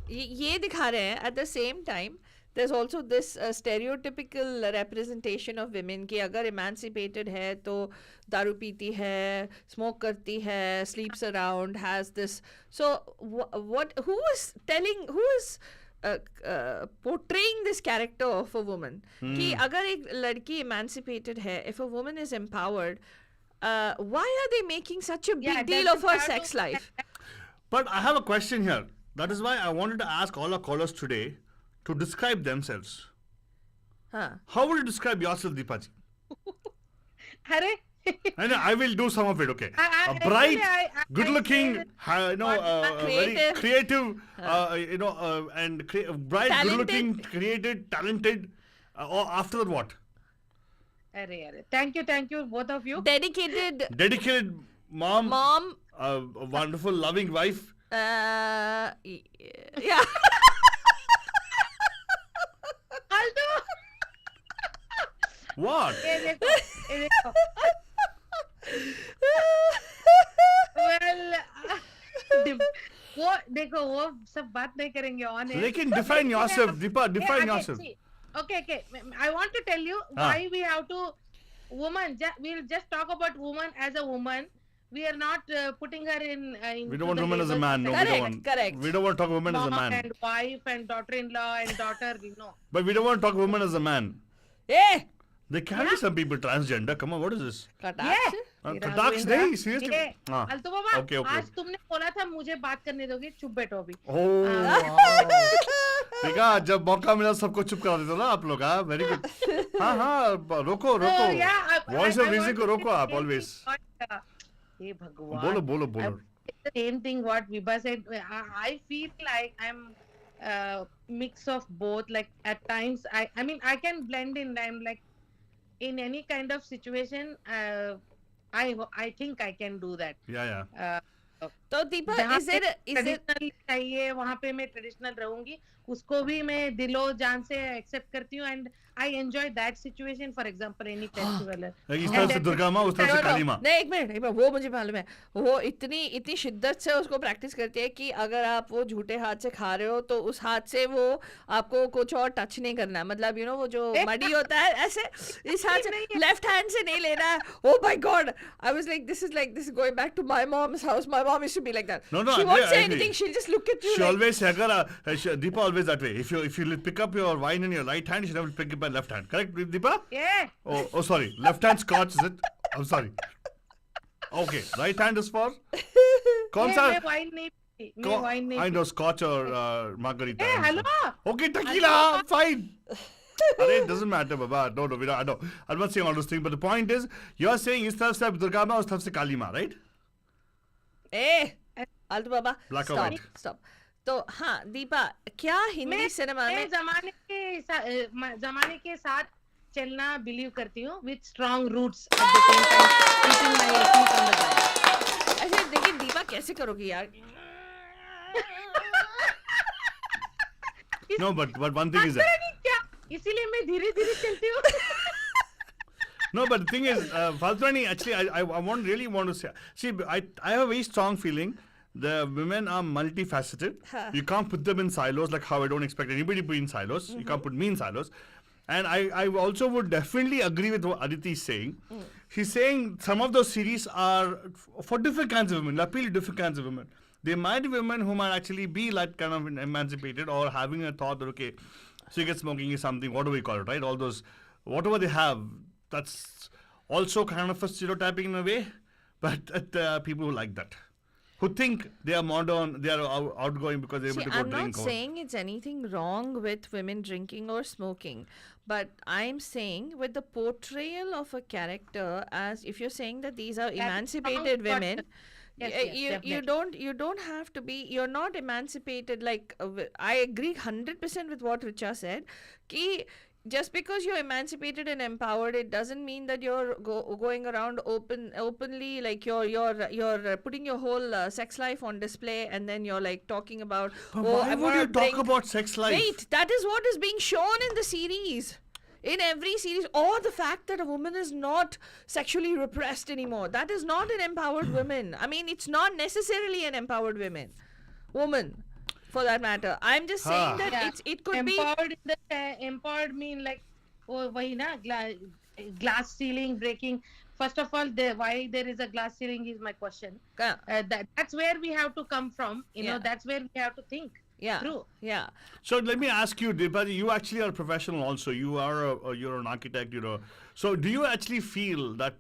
ये दिखा रहे हैं at the same time there's also this stereotypical representation of women कि अगर emancipated है तो दारू पीती है, smoke करती है, sleeps around, has this. So who is portraying this character of a woman कि अगर एक लड़की emancipated है, if a woman is empowered, why are they making such a big deal of her sex life? But I have a question here. That is why I wanted to ask all our callers today to describe themselves. How would you describe yourself, Deepaji? Are I will do some of it, okay? Bright, good-looking, very creative, bright, talented. good-looking, creative, talented. Or after that, what? Thank you, both of you. Dedicated mom. A wonderful, loving wife. Yeah. What? ये देखो. Well, वो देखो वो सब बात नहीं करेंगे on air. लेकिन define yourself, Deepa. Define yourself. Okay. I want to tell you why we have to woman. We'll just talk about woman as a woman. We are not putting her in. We don't want woman as a man. No, correct, we don't want. Correct. We don't want to talk woman as a man. And wife and daughter-in-law and daughter. But we don't want to talk woman as a man. Yeah. There can be some people transgender. Come on, what is this? Kataksha? Kataksh नहीं, seriously. अल्तु बाबा, Okay. आज तुमने बोला था मुझे बात करने दोगे, चुप बैठो अभी. देखा जब मौका मिला सबको चुप करा देते ना आप लोग. हाँ, very good. हाँ, रोको. Voice of reason को रोको आप always. हे भगवान. बोलो. The same thing what Vibha said. I feel like I'm mix of both. Like at times, I mean I can blend in. I'm like in any kind of situation. I think I can do that. Yeah. तो Deepa, is it traditional चाहिए वहाँ पे मैं traditional रहूंगी, उसको भी मैं दिलो जान से एक्सेप्ट करती हूँ. And I enjoy that situation. For example any festival इस तरह से दुर्गा माँ, उस तरह से काली माँ. नहीं, एक मिनट, वो मुझे मालूम है. वो इतनी शिद्दत से उसको प्रैक्टिस करती है कि अगर आप वो झूठे हाथ से खा रहे हो तो उस हाथ से वो आपको कुछ और टच नहीं करना है. मतलब वो जो मडी होता है ऐसे इस हाथ से लेफ्ट हैंड से नहीं लेना है. Oh my God, I was like, this is going back to my mom's house. My mom used to be like that. No, she won't say anything. She'll just look at you. She always Deepa always that way. If you pick up your wine in your right hand, she never pick it by left hand. Correct, Deepa? Yeah. Oh, sorry. Left hand scotch is it? I'm sorry. Okay, right hand is for. कौन सा? मैं wine नहीं. I know scotch or margarita. Hey, hello. Okay, tequila. Fine. It doesn't matter, Baba. No, we don't. I know. I'm not saying all those things, but the point is, you're saying इस तरफ से दुर्गा माँ, उस तरफ से काली माँ, right? आलतू Baba, Black or white? stop. तो हाँ दीपा, क्या हिंदी सिनेमा में जमाने के साथ चलना बिलीव करती हूँ, with strong roots at the same time, keeping my feet on the ground. ऐसे देखिए दीपा कैसे करोगी यार. No, but one thing is that. इसीलिए मैं धीरे-धीरे चलती हूँ. No, but the thing is, Faltrani, actually, I really want to say, see, I have a very strong feeling the women are multifaceted. You can't put them in silos like how I don't expect anybody to be in silos. You can't put me in silos. And I also would definitely agree with what Aditi is saying. She's saying some of those series are for different kinds of women, appeal to different kinds of women. There might be women who might actually be like kind of emancipated or having a thought that, okay, cigarette smoking is something, what do we call it, right? All those, whatever they have, that's also kind of a stereotyping in a way. But people who like that, who think they are modern, they are outgoing because they're able to go I'm drink. not saying it's anything wrong with women drinking or smoking, but I'm saying with the portrayal of a character, as if you're saying that these are emancipated women. You don't have to be, you're not emancipated. Like I agree 100% with what Richa said, ki just because you're emancipated and empowered, it doesn't mean that you're going around openly, like you're putting your whole sex life on display, and then you're like talking about. But why would you talk about sex life? Wait, that is what is being shown in the series. in every series, or the fact that a woman is not sexually repressed anymore. That is not an empowered woman. I mean, it's not necessarily an empowered woman, for that matter. I'm just saying that it could empowered be empowered mean like wahi na glass ceiling breaking. First of all, why there is a glass ceiling is my question. That's where we have to come from. You know, that's where we have to think. True. Yeah. So let me ask you, Deepaji, you actually are a professional also. You are you're an architect, you know. So do you actually feel that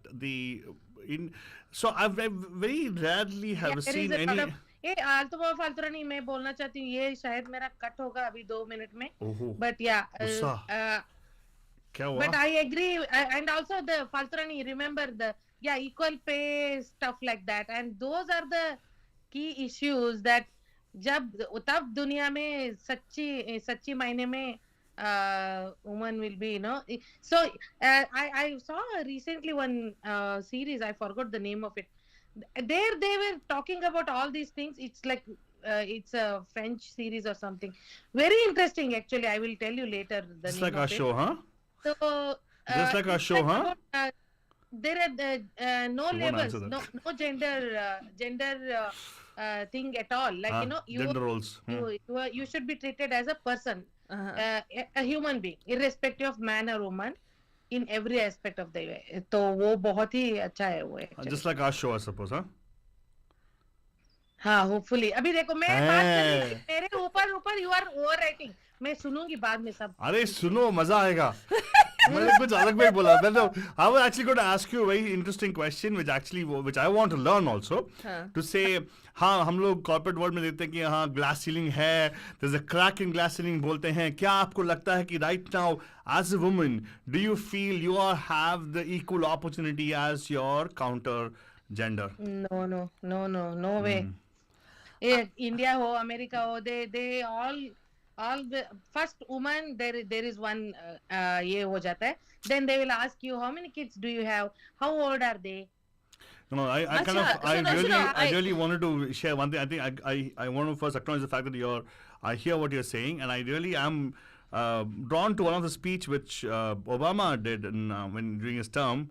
so I've very rarely have seen any. ये आलतू फालतू नहीं मैं बोलना चाहती हूँ ये शायद मेरा कट होगा अभी 2 मिनट में but yeah but I agree and also the falturani remember the equal pay stuff like that and those are the key issues that जब तब दुनिया में सच्ची मायने में woman will be, you know. So I saw recently one series, I forgot the name of it. There they were talking about all these things. It's like it's a French series or something. Very interesting, actually. I will tell you later the just name like our show, huh? So just like our show, huh? There are no labels, no gender thing at all. Like you know, gender roles. You should be treated as a person, a human being, irrespective of man or woman, in every aspect of the way. तो वो बहुत ही अच्छा है वो actually. Just like our show, I suppose, huh? हाँ, hopefully. अभी देखो मैं बात कर रही थी मेरे ऊपर you are overwriting. मैं सुनूंगी बाद में सब. अरे सुनो मजा आएगा. मैंने कुछ अलग में बोला. I was actually going to ask you a very interesting question which I want to learn also. To say हाँ हम लोग corporate world में देखते हैं कि हाँ glass ceiling है, there's a crack in glass ceiling बोलते हैं. क्या आपको लगता है कि right now as a woman do you feel you have the equal opportunity as your counter gender? No way. India ho, America ho, they all the first woman there is one ये हो जाता है. Then they will ask you how many kids do you have, how old are they. No, I really wanted to share one thing. I think I want to first acknowledge the fact that I hear what you're saying, and I really am drawn to one of the speech which Obama did when during his term.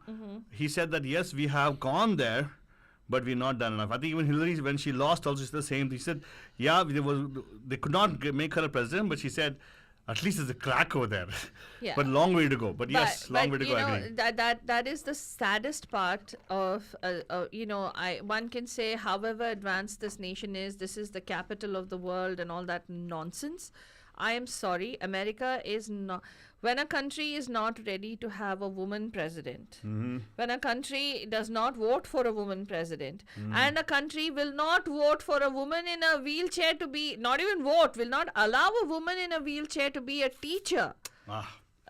He said that yes, we have gone there, but we're not done enough. I think even Hillary, when she lost, also she said the same. She said, yeah, they could not make her a president, but she said, at least there's a crack over there. Yeah. But long way to go. But yes, long way to go. I agree. That is the saddest part of one can say however advanced this nation is, this is the capital of the world and all that nonsense. I am sorry, America is not. When a country is not ready to have a woman president, when a country does not vote for a woman president, and a country will not vote for a woman in a wheelchair to be, not even vote, will not allow a woman in a wheelchair to be a teacher.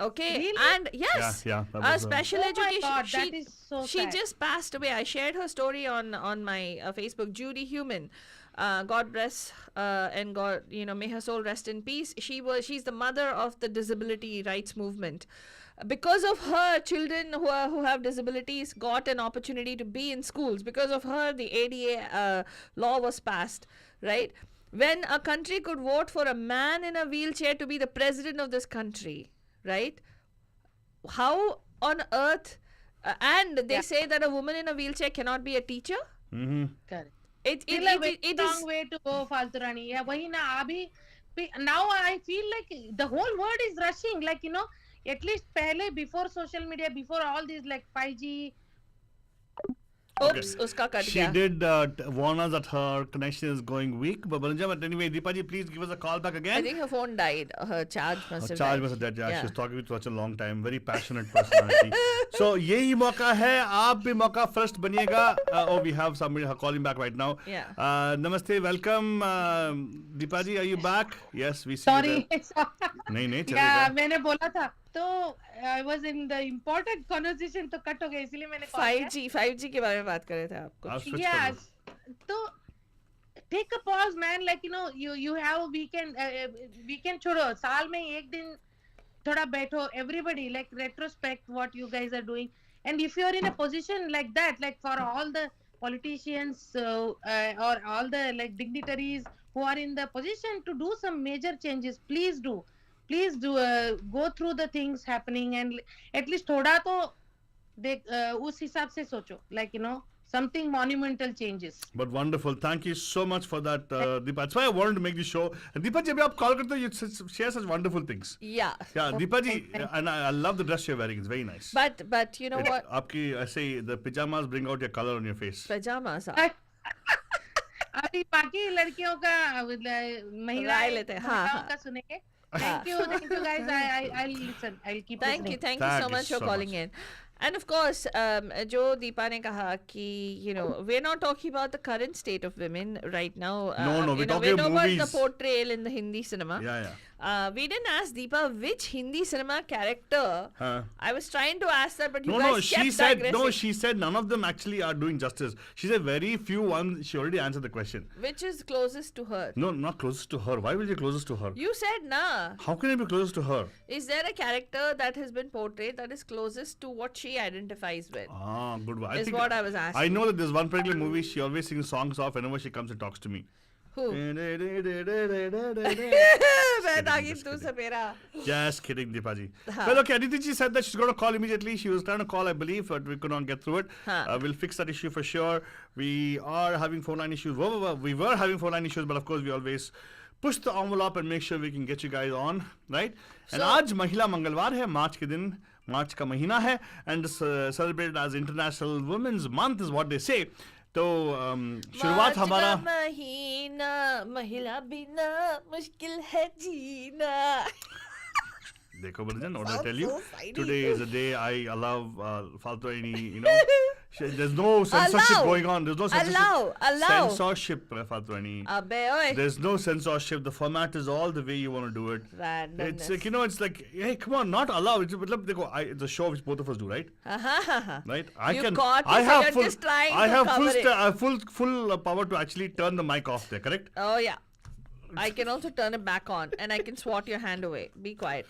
Okay, really? And yes, a special education. God, that is so she sad. just passed away. I shared her story on my Facebook. Judy Human, God bless and God, may her soul rest in peace. She's the mother of the disability rights movement. Because of her, children who have disabilities got an opportunity to be in schools. Because of her, the ADA law was passed, right? When a country could vote for a man in a wheelchair to be the president of this country, right? How on earth? And they say that a woman in a wheelchair cannot be a teacher. Correct. It is a long way to go, Falturani. Yeah, wahi na abhi. Now I feel like the whole world is rushing. Like at least pehle, before social media, before all these like 5G. Oops, uska cut She did warn us that her connection is going weak. But anyway, Deepaji, please give us a call back again. I think her phone died. Her charge must have died. Yeah. She was talking with such a long time. Very passionate personality. So, यही मौका है. आप भी मौका first बनिएगा. We have somebody calling back right now. Yeah. Namaste, welcome. Deepaji, are you back? Yes, we see Sorry. you नहीं Yeah, मैंने बोला था. तो I was in the important conversation तो कट हो गया इसलिए मैंने 5G के बारे में बात कर रहे थे आपको. Yes. तो take a pause, man. Like you have weekend छोड़ो. साल में एक दिन थोड़ा बैठो. Everybody like retrospect what you guys are doing. And if you are in a position like that, like for all the politicians or all the like dignitaries who are in the position to do some major changes, please do. please do go through the things happening and at least thoda to देख उस हिसाब से सोचो, like something monumental changes. But wonderful. Thank you so much for that, Deepa. That's why I wanted to make the show. And Deepa, जब आप call करते हो, you share such wonderful things. Yeah. Yeah, Deepa ji, and I love the dress you're wearing. It's very nice. But you know what? आपकी, I say, the pajamas bring out your color on your face. Pajamas. अभी बाकी लड़कियों का महिलाएं का सुनेंगे. Thank you guys. I'll listen. I'll keep listening. Thank you so much for calling in. And of course, जो दीपा ने कहा कि we're not talking about the current state of women right now. No, we're talking about about movies. the portrayal in the Hindi cinema. Yeah. We didn't ask Deepa which Hindi cinema character. I was trying to ask that, but you guys kept digressing. She said none of them actually are doing justice. She said very few ones. She already answered the question. Which is closest to her? No, not closest to her. Why will you closest to her? You said nah. How can it be closest to her? Is there a character that has been portrayed that is closest to what she identifies with? Ah, good one. Is what I was asking. I know that there's one particular movie she always sings songs of whenever she comes and talks to me. Who? Just kidding, Deepa ji. Well, okay, Aditi ji said that she's going to call immediately. She was trying to call, I believe, but we could not get through it. We'll fix that issue for sure. We are having phone line issues. We were having phone line issues, but of course we always push the envelope and make sure we can get you guys on, right? And आज महिला मंगलवार है, मार्च के दिन, मार्च का महीना है, and celebrated as International Women's Month is what they say. तो शुरुआत हमारा महीना महिला बिना मुश्किल है जीना. देखो Burjan, what I tell you, today is a day I allow Faltuani, there's no censorship going on. There's no censorship. Allow. Censorship, Faltuani. Abbe oi. There's no censorship. The format is all the way you want to do it. Randomness. It's like, hey, come on, not allow. It's a show which both of us do, right? Right? I have full power to actually turn the mic off there, correct? Oh yeah. I can also turn it back on and I can swat your hand away. Be quiet.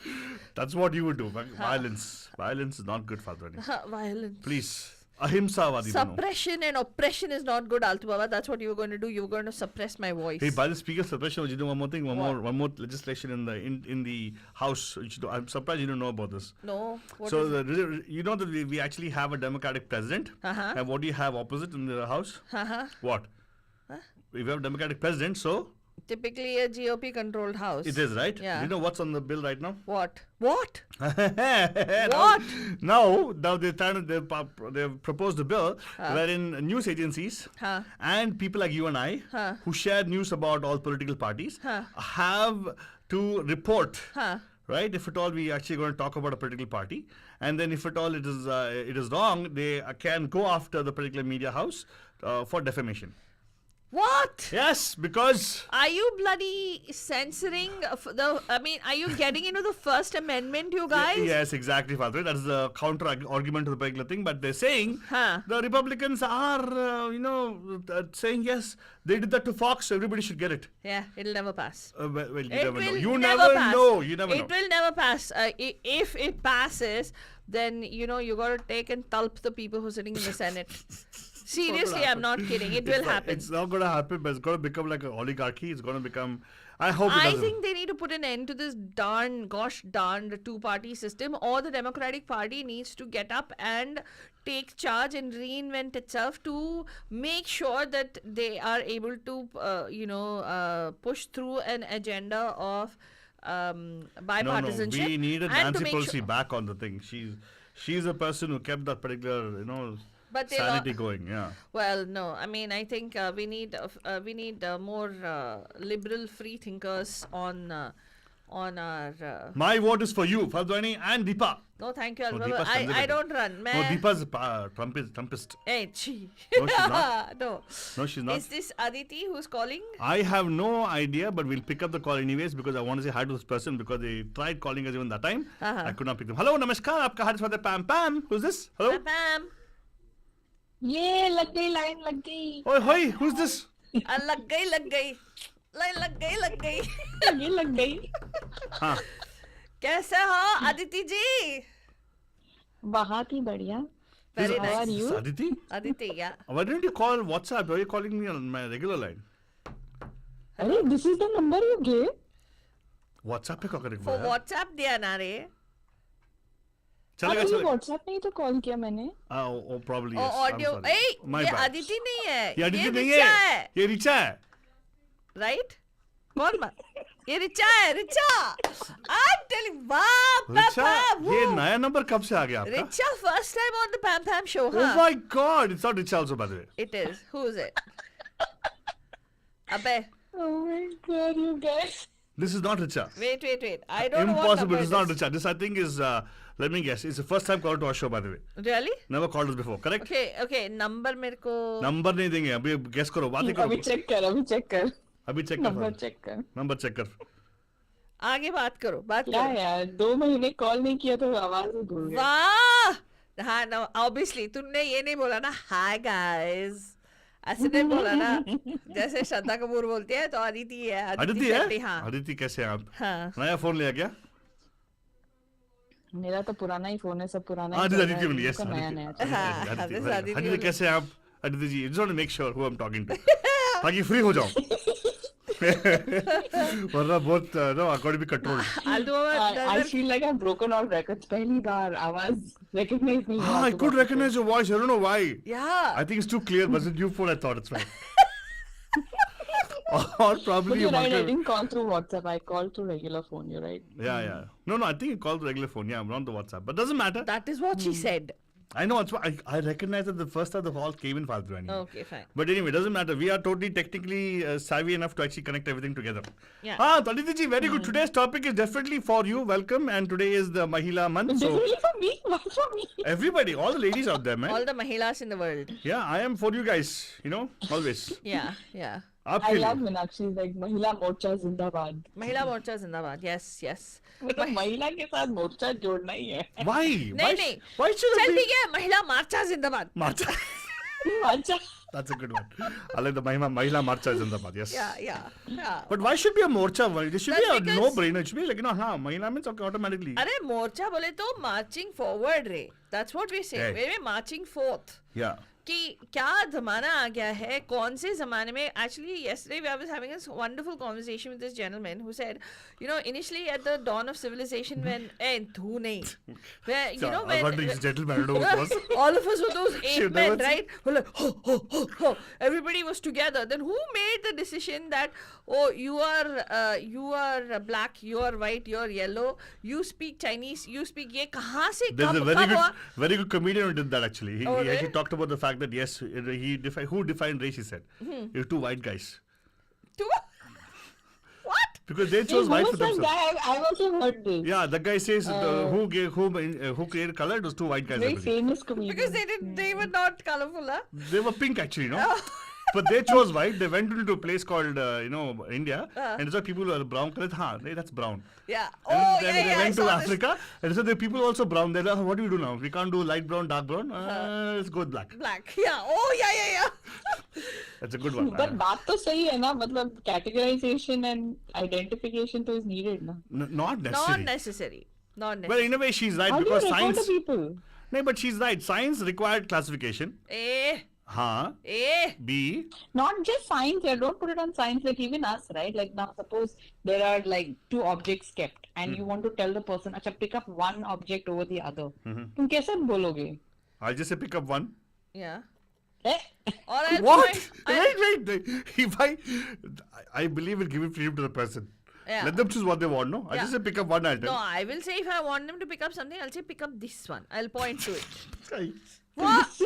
That's what you would do. Violence. Violence is not good, Faltuani. Violence. Please. Ahimsa. Suppression and oppression is not good, Altu Baba. That's what you were going to do. You were going to suppress my voice. Hey, by the speaker of suppression, you know one more thing, one more legislation in the house. I'm surprised you don't know about this. No. You know that we actually have a democratic president. And what do you have opposite in the house? What? We have a democratic president, so typically a GOP controlled house. It is, right? Yeah. Do you know what's on the bill right now? What? What? Now they've proposed a bill wherein news agencies and people like you and I who share news about all political parties have to report. Right? If at all we actually going to talk about a political party, and then if at all it is wrong, they can go after the particular media house for defamation. What? Yes, because... Are you bloody censoring are you getting into the First Amendment, you guys? Yes, exactly, Father. That is the counter argument to the particular thing. But they're saying the Republicans are, saying yes, they did that to Fox, so everybody should get it. Yeah, it'll never pass. You never know. You never know. It will never pass. If it passes, then, you got to take and tulp the people who are sitting in the Senate. Seriously, I'm not kidding. It will happen. It's not going to happen, but it's going to become like an oligarchy. It's going to become... I hope it doesn't. I think they need to put an end to this gosh darned two-party system, or the Democratic Party needs to get up and take charge and reinvent itself to make sure that they are able to, push through an agenda of bipartisanship. No. We needed Nancy Pelosi back on the thing. She's a person who kept that particular, sanity going. Yeah. Well, no. I think we need more liberal free thinkers on our. My vote is for you, Fadwani and Deepa. No, thank you. I don't run. Man. No, Deepa's Trumpist. Hey, gee. No, she's not. No, she's not. Is this Aditi who's calling? I have no idea, but we'll pick up the call anyways because I want to say hi to this person because they tried calling us even that time. I could not pick them. Hello, namaskar. Aapka हाथ स्वागत है Pam. Who's this? Hello. Pam. ये लग गई Oi, who's this? लग गई ये लग गई हाँ. कैसे हो अदिति जी? बहुत ही बढ़िया. Very How nice. are you? Aditi, yeah. Why didn't you call WhatsApp? Why are you calling me on my regular line? अरे this is the number you gave. WhatsApp पे कॉल करेगा For WhatsApp दिया ना रे. चलेगा आपने चलेगा WhatsApp में ही तो कॉल किया मैंने. probably और yes. Audio. I'm sorry. A My ये bad. अदिति नहीं है. ये अदिति नहीं रिचा है. ये रिचा है. Right? कौन बात? ये रिचा है. रिचा. I'm telling. बाप रिचा, बाप. ये नया नंबर कब से आ गया आपका? Richa first time on the Pam Pam show, Oh huh? my God! It's not Richa also, by the way. It is. Who is it? Abbe. Oh my god, you guys. This is not Richa. Wait. I don't know what Impossible. number It's it not is. Richa. This I think is. Let me guess. It's the first time called to our show, by the way. Really? Never called us before. Correct? Okay. Number मेरे को. Number नहीं देंगे अभी guess करो बात ही अभी करो check कर. अभी चेक नंबर कर चेक कर. नंबर चेक कर आगे बात करो. क्या यार 2 महीने कॉल नहीं किया तो आवाज ही भूल गए. वाह. हाँ ना. Obviously तुमने ये नहीं बोला ना. Hi guys. ऐसे नहीं बोला ना. जैसे श्रद्धा कपूर बोलती है तो अदिति है. अदिति शेट्टी, है हाँ. अदिति कैसे हैं आप हाँ. नया फोन लिया क्या मेरा तो पुराना ही फोन है. सब पुराना हाँ ही चल रहा अदिति है. बोलिए इसका नया नया चल हाँ, रहा है. अदिति अदिति बोलिए. कैसे हैं आप अदिति जी just want to make sure who I'm talking to ताकि फ्री हो जाऊं वरना बहुत no I got to be controlled I'll do a I feel like I've broken all records. पहली बार आवाज recognize नहीं हुआ. I could recognize your voice I don't know why Yeah. I think it's too clear but it's a new phone I thought it's fine or probably But you you're right, must I have didn't call through WhatsApp. I called through regular phone. You're right. yeah no I think you called the regular phone yeah not the WhatsApp but doesn't matter That is what she said. I know it's I recognize that the first time the call came in Faltu anyway. Okay, fine. But anyway, doesn't matter. We are totally technically savvy enough to actually connect everything together. Yeah. Aditi ji, very good. Today's topic is definitely for you. Welcome. And today is the Mahila month. So Definitely for me. Why for me? everybody, all the ladies out there, man. All the Mahilas in the world. Yeah, I am for you guys. You know, always. Yeah. आपके I लिए. love Meenakshi. Like Mahila Morcha Zindabad. Mahila Morcha Zindabad. Yes. मतलब महिला के साथ मोर्चा जोड़ना ही है. Why? नहीं. Why should चल it ठीक be? है. महिला मार्चा जिंदाबाद. Marcha. अच्छा. That's a good one. I like the Mahila Marcha Zindabad. Yes. Yeah. But why should be a morcha? There should That's be a because- no-brainer. It should be like, you know, Mahila means okay, automatically. अरे मोर्चा बोले तो marching forward रे. That's what we say. Hey. We're marching forth. Yeah. कि क्या जमाना आ गया है कौन से जमाने में actually yesterday I was having this wonderful conversation with this gentleman who said initially at the dawn of civilization when तू नहीं where So, I when got to use gentleman. I don't know what it was. all of us were those You've ape men, never right? Who like, ho. Everybody was together. Then who made the decision that, oh, you are black, you are white, you are yellow, you speak Chinese, you speak ये कहाँ से There's a कब very good comedian who did that actually. He really? actually talked about the fact that yes, who defined race, he said. You're two white guys. Two? What? Because they chose Who white for was that themselves. guy? I've also heard this. Yeah, the guy says who created color? It was two white guys. I Very believe. famous comedian. Because they were not colorful, huh? They were pink actually, no? But they chose white. They went into a place called, India. And it's like people who are brown colored. That's brown. Yeah. And Oh, then yeah. they I went to saw this. Africa. And so the people also brown. They're like, what do we do now? We can't do light brown, dark brown. Let's go with black. Black. Yeah. Oh, yeah. That's a good one. But बात तो सही है ना. मतलब categorization and identification तो is needed ना. Not Not necessary. necessary. Well, in a way, she's right How do you because refer science. to people? No, but she's right. Science required classification. हाँ. B. Not just science. Don't put it on science. Like even us, right? Like now, suppose there are like 2 objects kept, and you want to tell the person, "Acha, pick up one object over the other." तुम कैसे बोलोगे? I'll just say pick up one. Yeah. Eh? Or I'll What? point- Wait. If I believe in giving freedom to the person. Yeah. Let them choose what they want, no? I Yeah. just say pick up one item. No, I will say if I want them to pick up something, I'll say pick up this one. I'll point to it. Okay. What?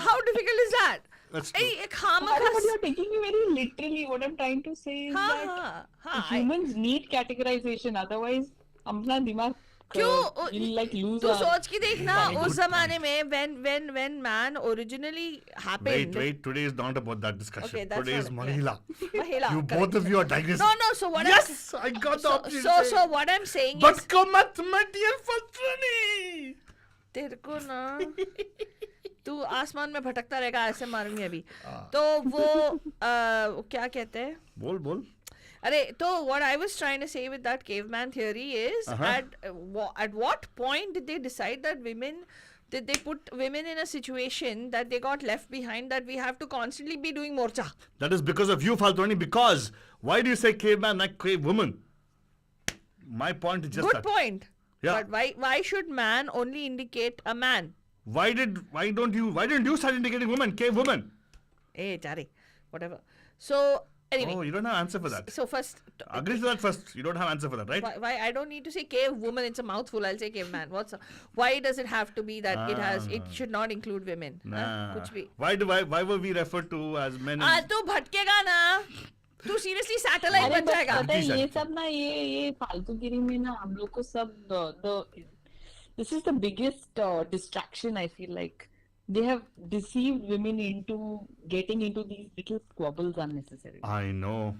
How difficult is that? That's Hey, true. एक खामा But you're taking it very literally. What I'm trying to say is that humans need categorization. Otherwise, अपना दिमाग क्यों will like lose. तू our- सोच के देखना Very उस good जमाने में when man originally happened. Wait. Today is not about that discussion. Okay, that's Today is not- Mahila. Mahila, You correct. both of you are digressing. No. So what? Yes, I got the opportunity. So what I'm saying But is come at my dear Faltrani. तेरे को ना तू आसमान में भटकता रहेगा ऐसे मारूंगी अभी तो वो क्या कहते हैं बोल अरे तो what I was trying to say with that caveman theory is at what point did they decide that did they put women in a situation that they got left behind that we have to constantly be doing morcha? That is because of you, Faltrani. Because why do you say caveman like cave woman? My point is just Good that. point. Yeah. But why should man only indicate a man? Why didn't you start indicating women? Cave women. Hey, Chari, whatever. So anyway. Oh, you don't have an answer for that. So first, Agree to that first. You don't have an answer for that, right? why I don't need to say cave woman? It's a mouthful. I'll say cave man. Why does it have to be that it should not include women? Nah. Kuch bhi. Why were we referred to as men? तू भटकेगा ना. तू seriously satellite अरे बन but जाएगा. पता है ये सब ना ये फालतूगिरी में ना हम लोग को सब this is the biggest distraction. I feel like they have deceived women into getting into these little squabbles unnecessarily. I know.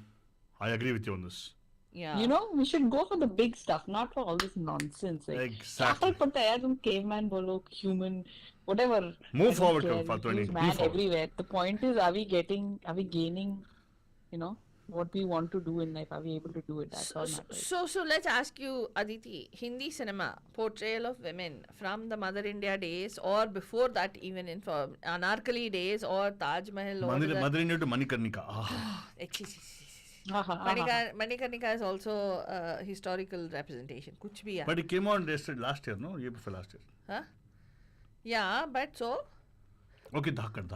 I agree with you on this. Yeah. You know, we should go for the big stuff, not for all this nonsense. Like, Exactly. क्या फर्क पड़ता है यार, तुम caveman बोलो, human, whatever. Move I don't forward, care. Fatwani. Use Move man forward. everywhere. The point is, are we gaining, you know, what we want to do in life? Are we able to do it? That's all matters. So let's ask you, Aditi, Hindi cinema portrayal of women from the Mother India days or before that, even in for Anarkali days or Taj Mahal or Mother India to Manikarnika. Ah. Manikarnika is also historical representation. Kuch bhi hai. But it came on last year, no? Year before last year. Huh? Yeah, but so Okay, Dhakad.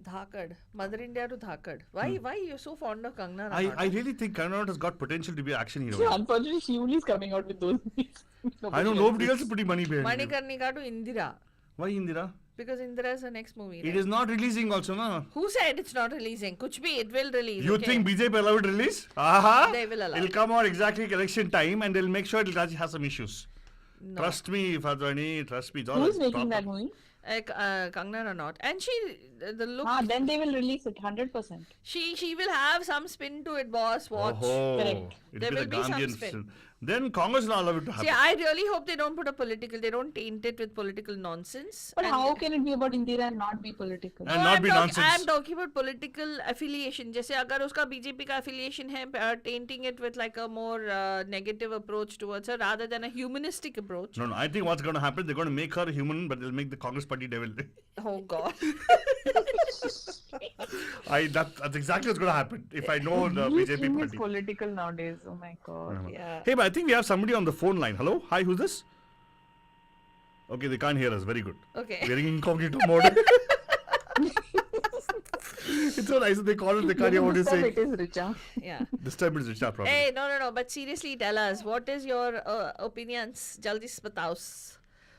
Dhakad, Mother India to Dhakad. Why you so fond of Kangna I Ranaut? really think Kangana Ranaut has got potential to be an action So hero. unfortunately, she only is coming out with those movies. I know nobody else is putting money behind it. Manikarnika to Indira. Why Indira? Because Indira is the next movie. It right? is not releasing also, no? Who said it's not releasing? Kuch bhi, it will release. You okay? think BJP allow it to release? Aha! They will allow It'll it. come out exactly election time and they'll make sure it'll actually have some issues. No. Trust me, Fadwani, trust me. It's all Who's proper. making that movie? Kangna Ranaut. And the look, Then they will release it 100%. she will have some spin to it, boss. Watch. Oh, Correct. it'll There be will the be some Gandhian spin. spin. Then Congress will allow it to happen. See, I really hope they don't they don't taint it with political nonsense. But And- how can it be about Indira and not be political? And not be nonsense. I'm talking about political affiliation. जैसे अगर उसका BJP का affiliation है, tainting it with like a more negative approach towards her rather than a humanistic approach. No, I think what's going to happen, they're going to make her human, but they'll make the Congress party devil. Oh God. That's exactly what's going to happen if I know the Everything BJP is party. political nowadays. Oh my God. Yeah. Hey, but I think we have somebody on the phone line. Hello? Hi, who's this? Okay, they can't hear us. Very good. Okay. We're in incognito mode. It's so nice that they call it, they can't hear what you This time say. it is Richa. Yeah. This time it's Richa problem. Hey, no. But seriously, tell us what is your opinions? Jaldi se bataos.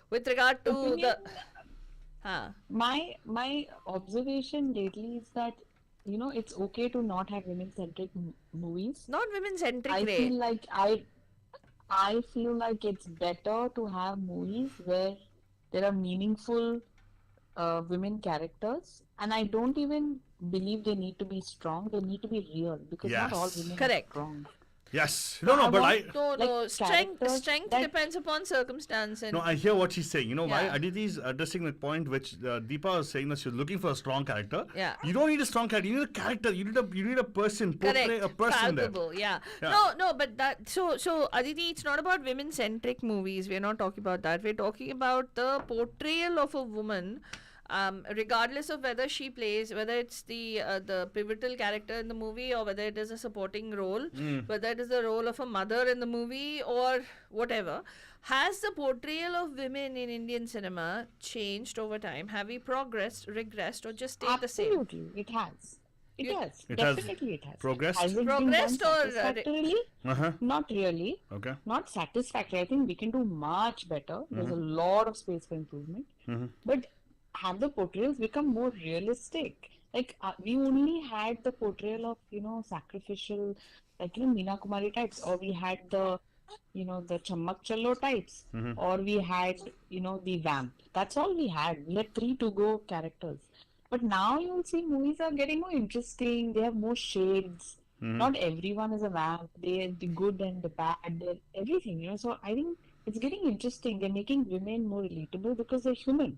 With regard to Opinion? My observation lately is that it's okay to not have women-centric movies. not women centric. I feel like I feel like it's better to have movies where there are meaningful women characters, and I don't even believe they need to be strong. They need to be real because not all Yes. women Correct. are strong. Yes. No, but I... No. like characters Strength that- depends upon circumstance. And No, I hear what she's saying. You know why? Yeah. Aditi is addressing the point which Deepa was saying that she's looking for a strong character. Yeah. You don't need a strong character. You need a character. You need a person. Portray correct. a person there. Palpable. Yeah. Yeah. No. But that. So Aditi, it's not about women centric movies. We're not talking about that. We're talking about the portrayal of a woman. Regardless of whether she plays, whether it's the pivotal character in the movie or whether it is a supporting role, whether it is the role of a mother in the movie or whatever, has the portrayal of women in Indian cinema changed over time? Have we progressed, regressed, or just stayed the same? Absolutely, it has. It has. It has Definitely, it has. progressed? Has it been done Progressed or, satisfactorily? Uh-huh. Not really. Okay. Not satisfactory. I think we can do much better. There's a lot of space for improvement. But have the portrayals become more realistic? Like we only had the portrayal of sacrificial, like Meena Kumari types, or we had the the Chammak Challo types, or we had the vamp. That's all we had. We had 3 to go characters. But now you'll see movies are getting more interesting. They have more shades. Not everyone is a vamp. They're the good and the bad. They're everything. So I think it's getting interesting. They're making women more relatable because they're human.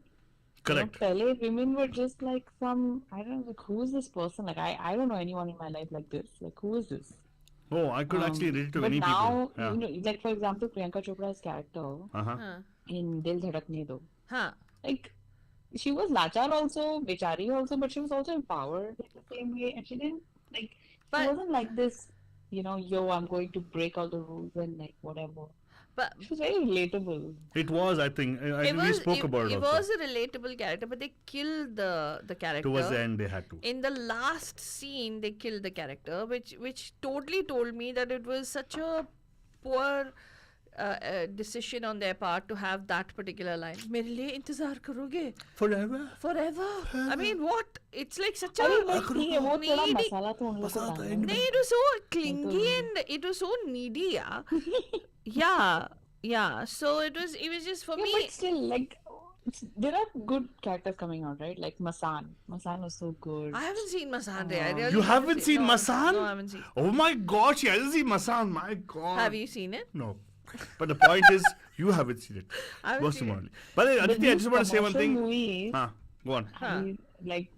Correct. Pehle women were just like some, I don't know, like who is this person? Like I don't know anyone in my life like this. Like who is this? Oh, I could actually relate to But many now, people. Yeah. like for example, Priyanka Chopra's character Uh-huh. in Dil Dhadakne Do. Huh. Like she was lachar also, bechari also, but she was also empowered in the same way, and she didn't she But- wasn't like this yo, I'm going to break all the rules and like whatever. But She was very relatable. It was, I think. I think we spoke about it it also. was a relatable character, but they killed the character. Towards the end, they had to. In the last scene, they killed the character, which totally told me that it was such a poor decision on their part to have that particular line. मेरे लिए इंतजार करोगे Forever. forever. I mean, what? It's like such a I mean, like, वो थोड़ा needy. मसाला तो उन लोग को मसाला तो डालना end है. No, it was so clingy and it was so needy. Yeah. So it was just for Yeah, me. but still, like, there are good characters coming out, right? Like Masan. Masan was so good. I haven't seen Masan. I really You haven't seen no, Masan? No, I haven't seen. Oh my God, she hasn't seen Masan. My God. Have you seen it? No. But the point is, you haven't seen it. I haven't Most seen it. importantly. But Aditi, I just want to say one thing. Movies, Go on. like,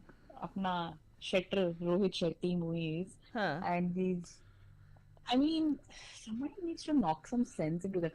apna Shetty, Rohit Shetty movies, Huh. and these. I mean, somebody needs to knock some sense into them.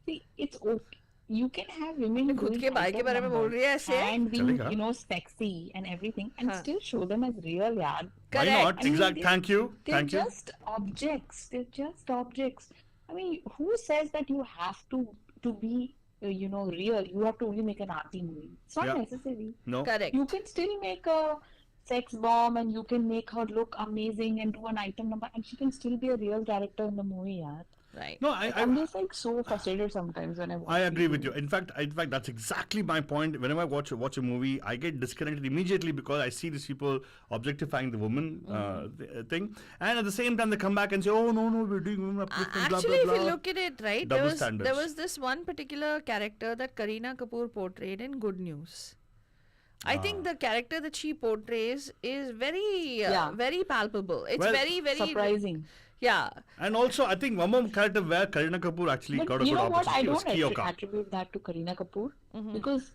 See, it's okay. You can have women खुद doing के भाई के item बारे में बोल रही है numbers ऐसे? and being, चलेगा. sexy and everything, and हाँ. still show them as real, yaar. Why Correct. not? I mean, Exactly. Thank you. They're Thank you. just objects. They're just objects. I mean, who says that you have to be, real? You have to only make an arty movie. It's not Yeah. necessary. No. Correct. You can still make a sex bomb and you can make her look amazing and do an item number, and she can still be a real character in the movie, yaar. Right. No, I'm just like so frustrated sometimes when I watch. I agree with you. In fact, that's exactly my point. Whenever I watch a movie, I get disconnected immediately because I see these people objectifying the woman thing, and at the same time they come back and say, "Oh no, we're doing women upliftment." Actually, blah, if blah, you blah. look at it, right, Double there standards. was this one particular character that Kareena Kapoor portrayed in Good News. I think the character that she portrays is very, very palpable. It's Well, very, very Surprising. Yeah. And also, I think one more character where Kareena Kapoor actually But got a you good know what? I opportunity was don't Kiyoka. attribute that to Kareena Kapoor because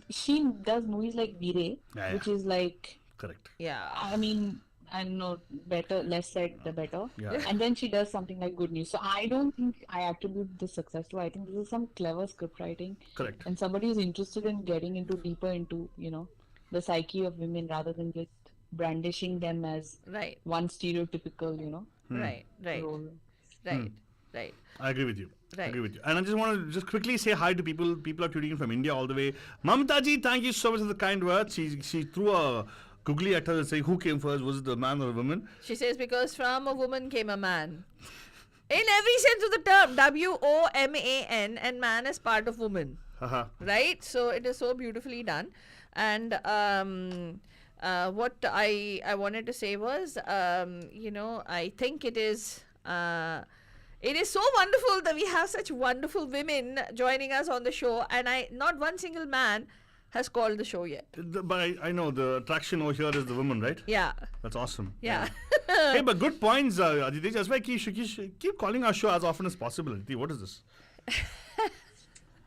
she does movies like Veere, Yeah, which yeah. is like, Correct. Yeah. I mean, I know better, less said the better. Yeah. And then she does something like Good News. So I don't think I attribute this success to her. I think this is some clever script writing. Correct. And somebody who's interested in getting deeper into, the psyche of women rather than just brandishing them as Right. one stereotypical, Right. role. Right. I agree with you. I Right. agree with you. And I just want to just quickly say hi to people. People are tuning in from India all the way. Mamta ji, thank you so much for the kind words. She threw a googly at us and saying, who came first? Was it the man or the woman? She says, because from a woman came a man. In every sense of the term, WOMAN, and man is part of woman. Haha. Right? So it is so beautifully done. And what I wanted to say was, I think it is so wonderful that we have such wonderful women joining us on the show, and not one single man has called the show yet. But I know the attraction over here is the woman, right? Yeah. That's awesome. Yeah. Hey, but good points, Aditi. That's why you should keep calling our show as often as possible. Aditi, what is this?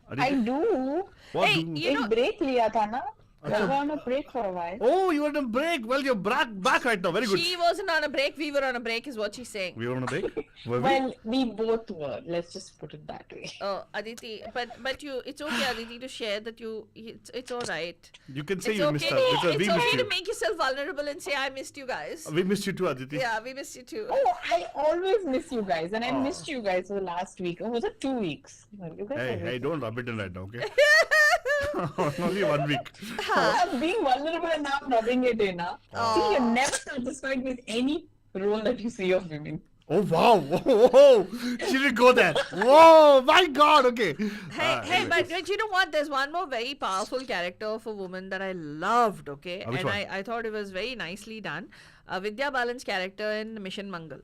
I do. What Hey, do? you know, break liya tha na? We were on a break for a while. Oh, you were on a break. Well, you're back right now. Very good. she wasn't on a break, we were on a break, is what she's saying. We were on a break? Were we? Well, we both were. Let's just put it that way. Oh, Aditi, but you, it's okay, Aditi, to share that it's all right. You can say It's you missed okay. us because It's we missed okay you. to make yourself vulnerable and say I missed you guys. We missed you too, Aditi. Yeah, we missed you too. Oh, I always miss you guys, and I missed you guys for the last week. Or was it 2 weeks? Well, you guys are Hey, with- don't rub it in right now, okay? Only 1 week. I'm being vulnerable and now I'm rubbing it in. See, you're never satisfied with any role that you see of women. Oh, wow. Whoa. She didn't go there. Whoa, my God. Okay. Hey, but you know what? There's one more very powerful character of a woman that I loved, okay? Which And one? I thought it was very nicely done. Vidya Balan's character in Mission Mangal.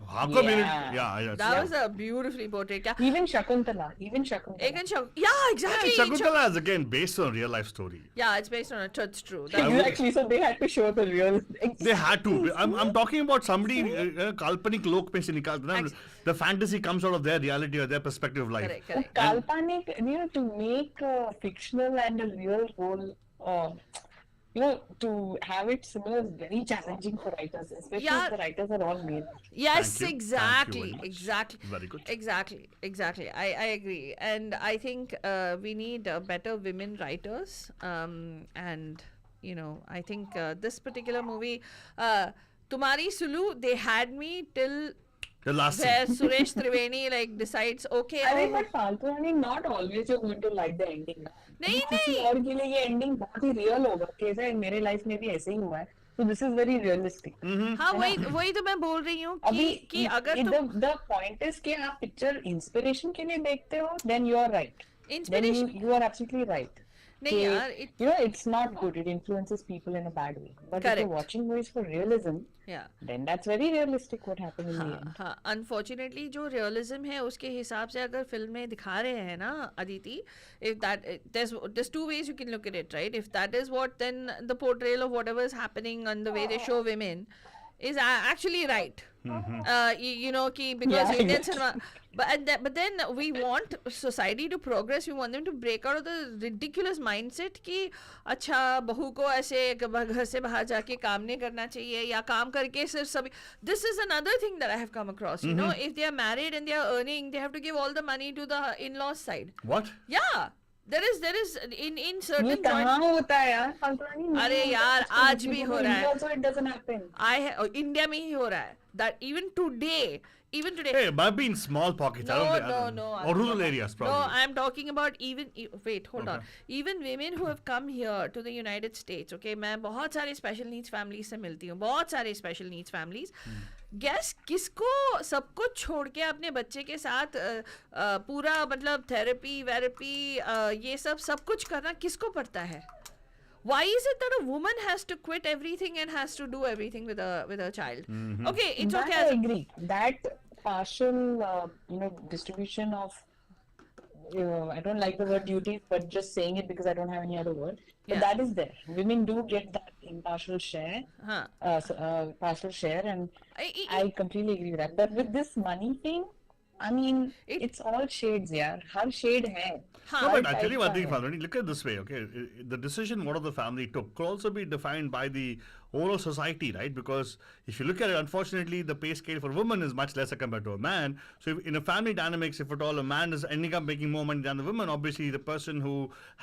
How come you Yeah. didn't? Yeah. That was a beautifully portrayed character. Even Shakuntala. Yeah, exactly. Shakuntala is again based on a real life story. Yeah, it's based on a truth. It's true. Exactly. So they had to show the real. They had to. I'm talking about somebody kalpanik lok mein se nikalta na. The fantasy comes out of their reality or their perspective of life. Correct. Kalpanic, to make a fictional and a real role, to have it similar is very challenging for writers, especially Yeah. if the writers are all male. Yes, Thank you. exactly. Thank you very much. Exactly. Very good. Exactly. I agree. And I think we need better women writers. And, I think this particular movie, Tumhari Sulu, they had me till The last where scene. Suresh Triveni like decides, okay, I mean, but फालतू I mean, not always you're going to like the ending ना. नहीं किसी नहीं और के लिए ये ending बहुत ही real होगा कि ऐसा मेरे life में भी ऐसे ही हुआ है. So this is very realistic. हाँ वही तो मैं बोल रही हूँ अभी कि अगर तुम the point is कि आप picture inspiration के लिए देखते हो, then you are right. Then Inspiration you are absolutely right. नहीं यार You know, it's not good. It influences people in a bad way. But if Correct. you're watching movies for realism, yeah then that's very realistic what happened in the end. हाँ unfortunately जो realism है उसके हिसाब से अगर film में दिखा रहे हैं ना Aditi if that there's two ways you can look at it, right? If that is what, then the portrayal of whatever is happening and the way they show women is actually right. You know ki because Yeah, Indian cinema but then we want society to progress. We want them to break out of the ridiculous mindset कि अच्छा बहू को ऐसे घर से बाहर जाके काम नहीं करना चाहिए या काम करके सिर्फ सभी. This is another thing that I have come across. You know, if they are married and they are earning, they have to give all the money to the in-laws side. What? Yeah. There is in certain ये कहाँ होता है यार? अरे यार आज भी हो रहा है. Also it doesn't happen. India में ही हो रहा है. That even today. Hey, might be in small pockets. I don't No. Or rural areas, probably. No, I'm talking about even. Wait, hold on. Even women who have come here to the United States. Okay, मैं बहुत सारे special needs families से मिलती हूँ. बहुत सारे special needs families. Guess किसको सब कुछ छोड़ के अपने बच्चे के साथ पूरा मतलब थेरेपी ये सब कुछ करना किसको पड़ता है? Why is it that a woman has to quit everything and has to do everything with a child? Okay, it's That okay. I agree. That partial, distribution of, I don't like the word duty, but just saying it because I don't have any other word. But Yeah. that is there. Women do get that impartial share, Huh. partial share, and I- I completely agree with that. But with this money thing, I mean, it's all shades, yaar. Her shade है. No, but I tell you Hard one thing, type का है. Falguni, look at it this way, okay? The decision one of the family took could also be defined by the overall society, right? Because if you look at it, unfortunately, the pay scale for women is much lesser compared to a man. So if, in a family dynamics, if at all a man is ending up making more money than the woman, obviously the person who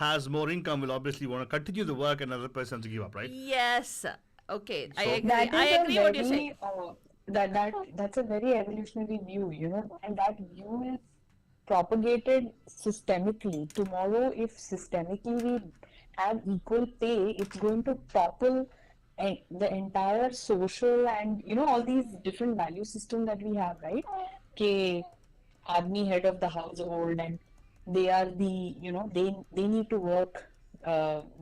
has more income will obviously want to continue the work and another person has to give up, right? Yes. Okay, I So- agree. That I is agree a what you're very, saying. that's a very evolutionary view, and that view is propagated systemically. Tomorrow, if systemically we have equal pay, it's going to topple the entire social and all these different value system that we have, right? Ke army head of the household and they are they need to work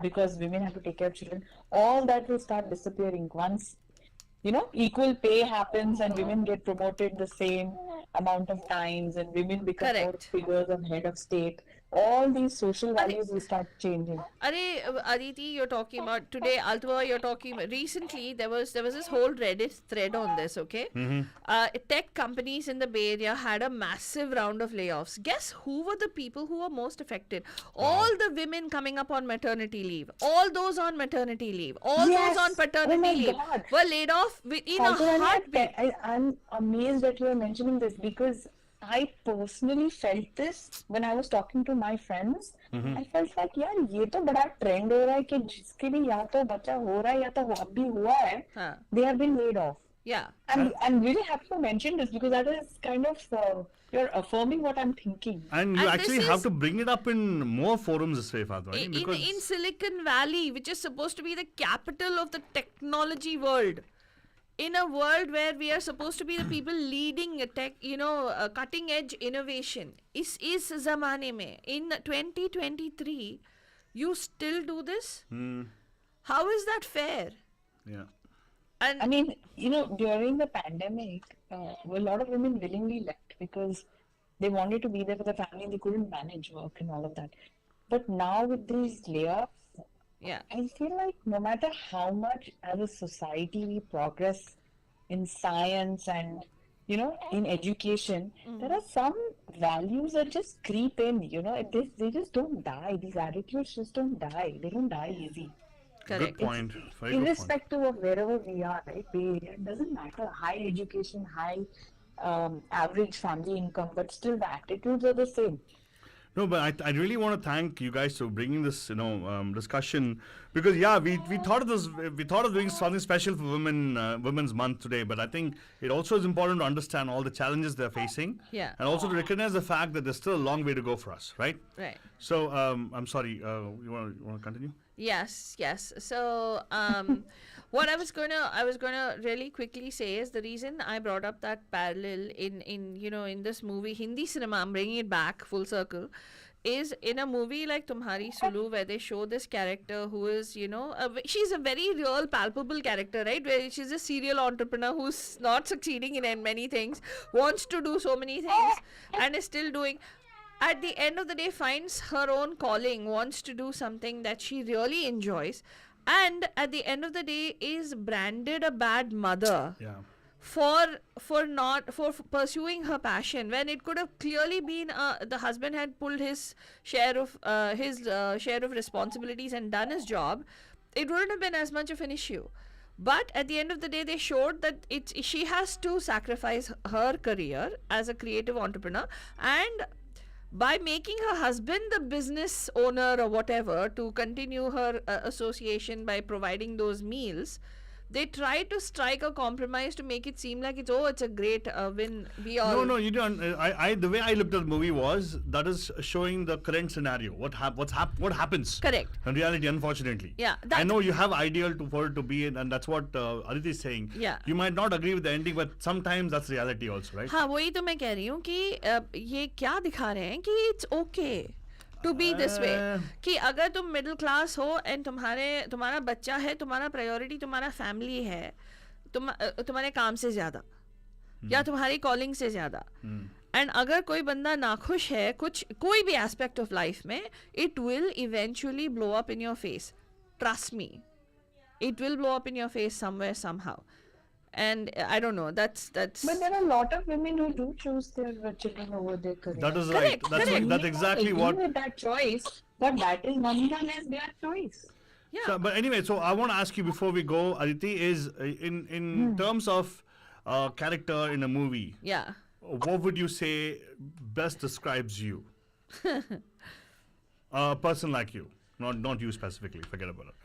because women have to take care of children. All that will start disappearing once equal pay happens and women get promoted the same amount of times and women become more Correct. figures of head of state. All these social values will start changing. Are Aditi, you're talking about today. Although you're talking about recently, there was this whole Reddit thread on this. Okay, tech companies in the Bay Area had a massive round of layoffs. Guess who were the people who were most affected? All the women coming up on maternity leave. All those on maternity leave. All Yes. those on paternity Oh my leave God. were laid off in a Falguni, heartbeat. I'm amazed that you are mentioning this because I personally felt this when I was talking to my friends. I felt like यार ये तो बड़ा trend हो रहा है कि जिसके भी या तो बच्चा हो रहा है या तो अभी हुआ है, हाँ. they have been laid off. Yeah. And I'm really happy to mention this because that is kind of you're affirming what I'm thinking. And you And actually this have is- to bring it up in more forums this way, Father. In Silicon Valley, which is supposed to be the capital of the technology world, in a world where we are supposed to be the people leading tech, cutting edge innovation, is zamane mein in 2023, you still do this? How is that fair? Yeah. And I mean, during the pandemic, a lot of women willingly left because they wanted to be there for the family and they couldn't manage work and all of that. But now with these layoffs, yeah, I feel like no matter how much as a society we progress in science and in education, there are some values that just creep in. They just don't die. These attitudes just don't die. They don't die easy. correct. Good point. Very good point. Irrespective of wherever we are, right? It doesn't matter. High education, high average family income, but still the attitudes are the same. No, but I really want to thank you guys for bringing this, discussion, because we thought of doing something special for Women's Month today, but I think it also is important to understand all the challenges they're facing, Yeah. and also to recognize the fact that there's still a long way to go for us, right? Right. So I'm sorry, you want to continue? Yes. So, what I was gonna really quickly say is the reason I brought up that parallel in this movie, Hindi cinema, I'm bringing it back full circle, is in a movie like Tumhari Sulu, where they show this character who is, she's a very real, palpable character, right? Where she's a serial entrepreneur who's not succeeding in many things, wants to do so many things, and is still doing. At the end of the day, finds her own calling, wants to do something that she really enjoys, and at the end of the day is branded a bad mother Yeah. for pursuing her passion, when it could have clearly been the husband had pulled his share of responsibilities and done his job. It wouldn't have been as much of an issue. But at the end of the day, they showed that she has to sacrifice her career as a creative entrepreneur, and by making her husband the business owner or whatever to continue her association by providing those meals, they try to strike a compromise to make it seem like it's a great win. No, you don't. The way I looked at the movie was that is showing the current scenario. What happens? Correct. In reality, unfortunately. Yeah, I know you have ideal for it to be in, and that's what Aditi is saying. Yeah. You might not agree with the ending, but sometimes that's reality also, right? हाँ, वही तो मैं कह रही हूँ कि ये क्या दिखा रहे हैं कि it's okay to be this way, कि अगर तुम मिडिल क्लास हो एंड तुम्हारा बच्चा है, तुम्हारा प्रायोरिटी तुम्हारा फैमिली है, तुम्हारे काम से ज्यादा या तुम्हारी कॉलिंग से ज्यादा, एंड अगर कोई बंदा नाखुश है कोई भी एस्पेक्ट ऑफ लाइफ में, it will eventually blow up in your face. Trust me, it will blow up in your face somewhere somehow. And I don't know, that's But there are a lot of women who do choose their children over their career. That is Correct, right. That's exactly agree what. with that choice, but that is nonetheless their choice. yeah. So, but anyway, so I want to ask you before we go, Aditi, is in terms of character in a movie, Yeah. what would you say best describes you? A person like you, not you specifically. Forget about it.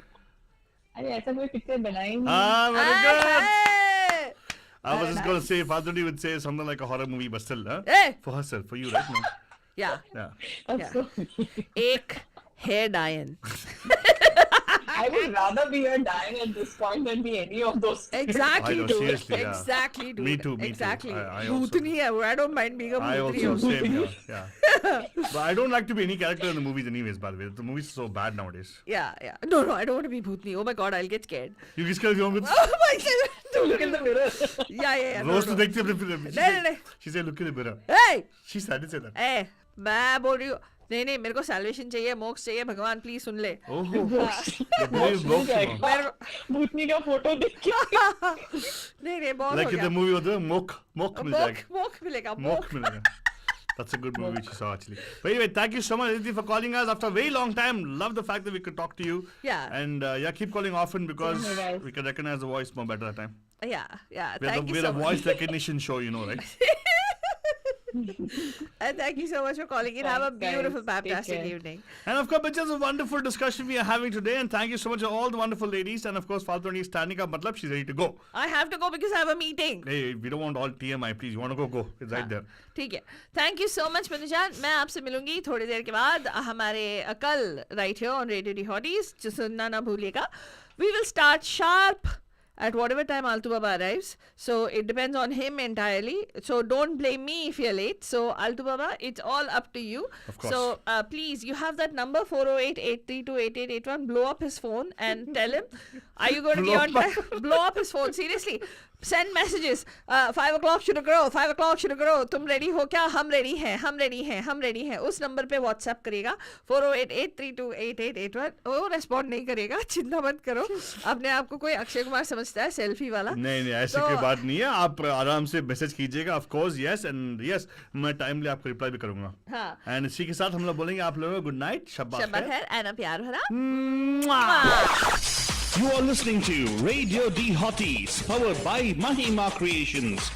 अरे ऐसा कोई picture बनाई नहीं. Ah, very good. Hey! I was just going to say, Fadli would say something like a horror movie, but still, huh? Hey! For herself, for you, right? No? Yeah. Yeah. Yeah. एक hair dye-in. I would rather be a Diane at this point than be any of those. Exactly, I know, dude. seriously, yeah. Exactly, dude. Me too. Exactly. I also- Bhootni hai wo. I don't mind being a I bhootni also also. same, yeah. But I don't like to be any character in the movies anyways, by the way. The movies are so bad nowadays. Yeah. No, I don't want to be bhootni. Oh my god, I'll get scared. You kiss कर रही हो? Oh my god. Look in the mirror. Yeah. रोज तो No. देखती है अपने film. नहीं. She said, look in the mirror. Hey! She said that. ए, मैं बोल रही हूँ, नहीं, मेरे को सैल्वेशन चाहिए, मोक्ष चाहिए, भगवान प्लीज सुन ले. Oh. Like भूतनी का फोटो देख के नहीं, बहुत हो in the गया. movie होता है मोक मिल जाएगा. मोक्ष मिलेगा, Mock मिलेगा. That's a good movie which you saw actually. But anyway, thank you so much, Aditi, for calling us after a very long time. Love the fact that we could talk to you. Yeah. And keep calling often because Same here, guys. we can recognize the voice more better that time. Yeah. We're Thank you a so much. voice recognition show, you know, right? And thank you so much for calling in. Have a Thanks, guys. beautiful, Take fantastic care. evening. And of course, it's just a wonderful discussion we are having today. And thank you so much to all the wonderful ladies. And of course, Faltoni is standing up. Matlab, she's ready to go. I have to go because I have a meeting. Hey, we don't want all TMI, please. You want to go. It's right there. ठीक है. Thank you so much, Manujan. मैं आपसे मिलूंगी थोड़ी देर के बाद हमारे कल right here on Radio D Hotties. जो सुनना ना भूलिएगा. We will start sharp at whatever time Altu Baba arrives. So it depends on him entirely. So don't blame me if you're late. So Altu Baba, it's all up to you. Of course. So please, you have that number 408-832-8881. Blow up his phone and tell him, are you going to be Blow on time? Blow up his phone. Seriously. Send messages. 5 o'clock should grow. 5 o'clock should grow. तुम ready हो क्या? हम ready हैं. उस number पे WhatsApp करेगा 408-832-8881. वो respond नहीं करेगा. चिंता मत करो. अपने आप को कोई अक्षय कुमार समझता है सेल्फी वाला. नहीं ऐसे कोई बात नहीं है. आप आराम से मैसेज कीजिएगा. Of course, yes and yes. मैं टाइमली आपको रिप्लाई भी करूंगा. हाँ. एंड इसी के साथ हम लोग बोलेंगे आप लोगों को गुड नाइट. शब्बा खैर एना प्यार भरा. You are listening to Radio D Hotties, powered by Mahila Creations.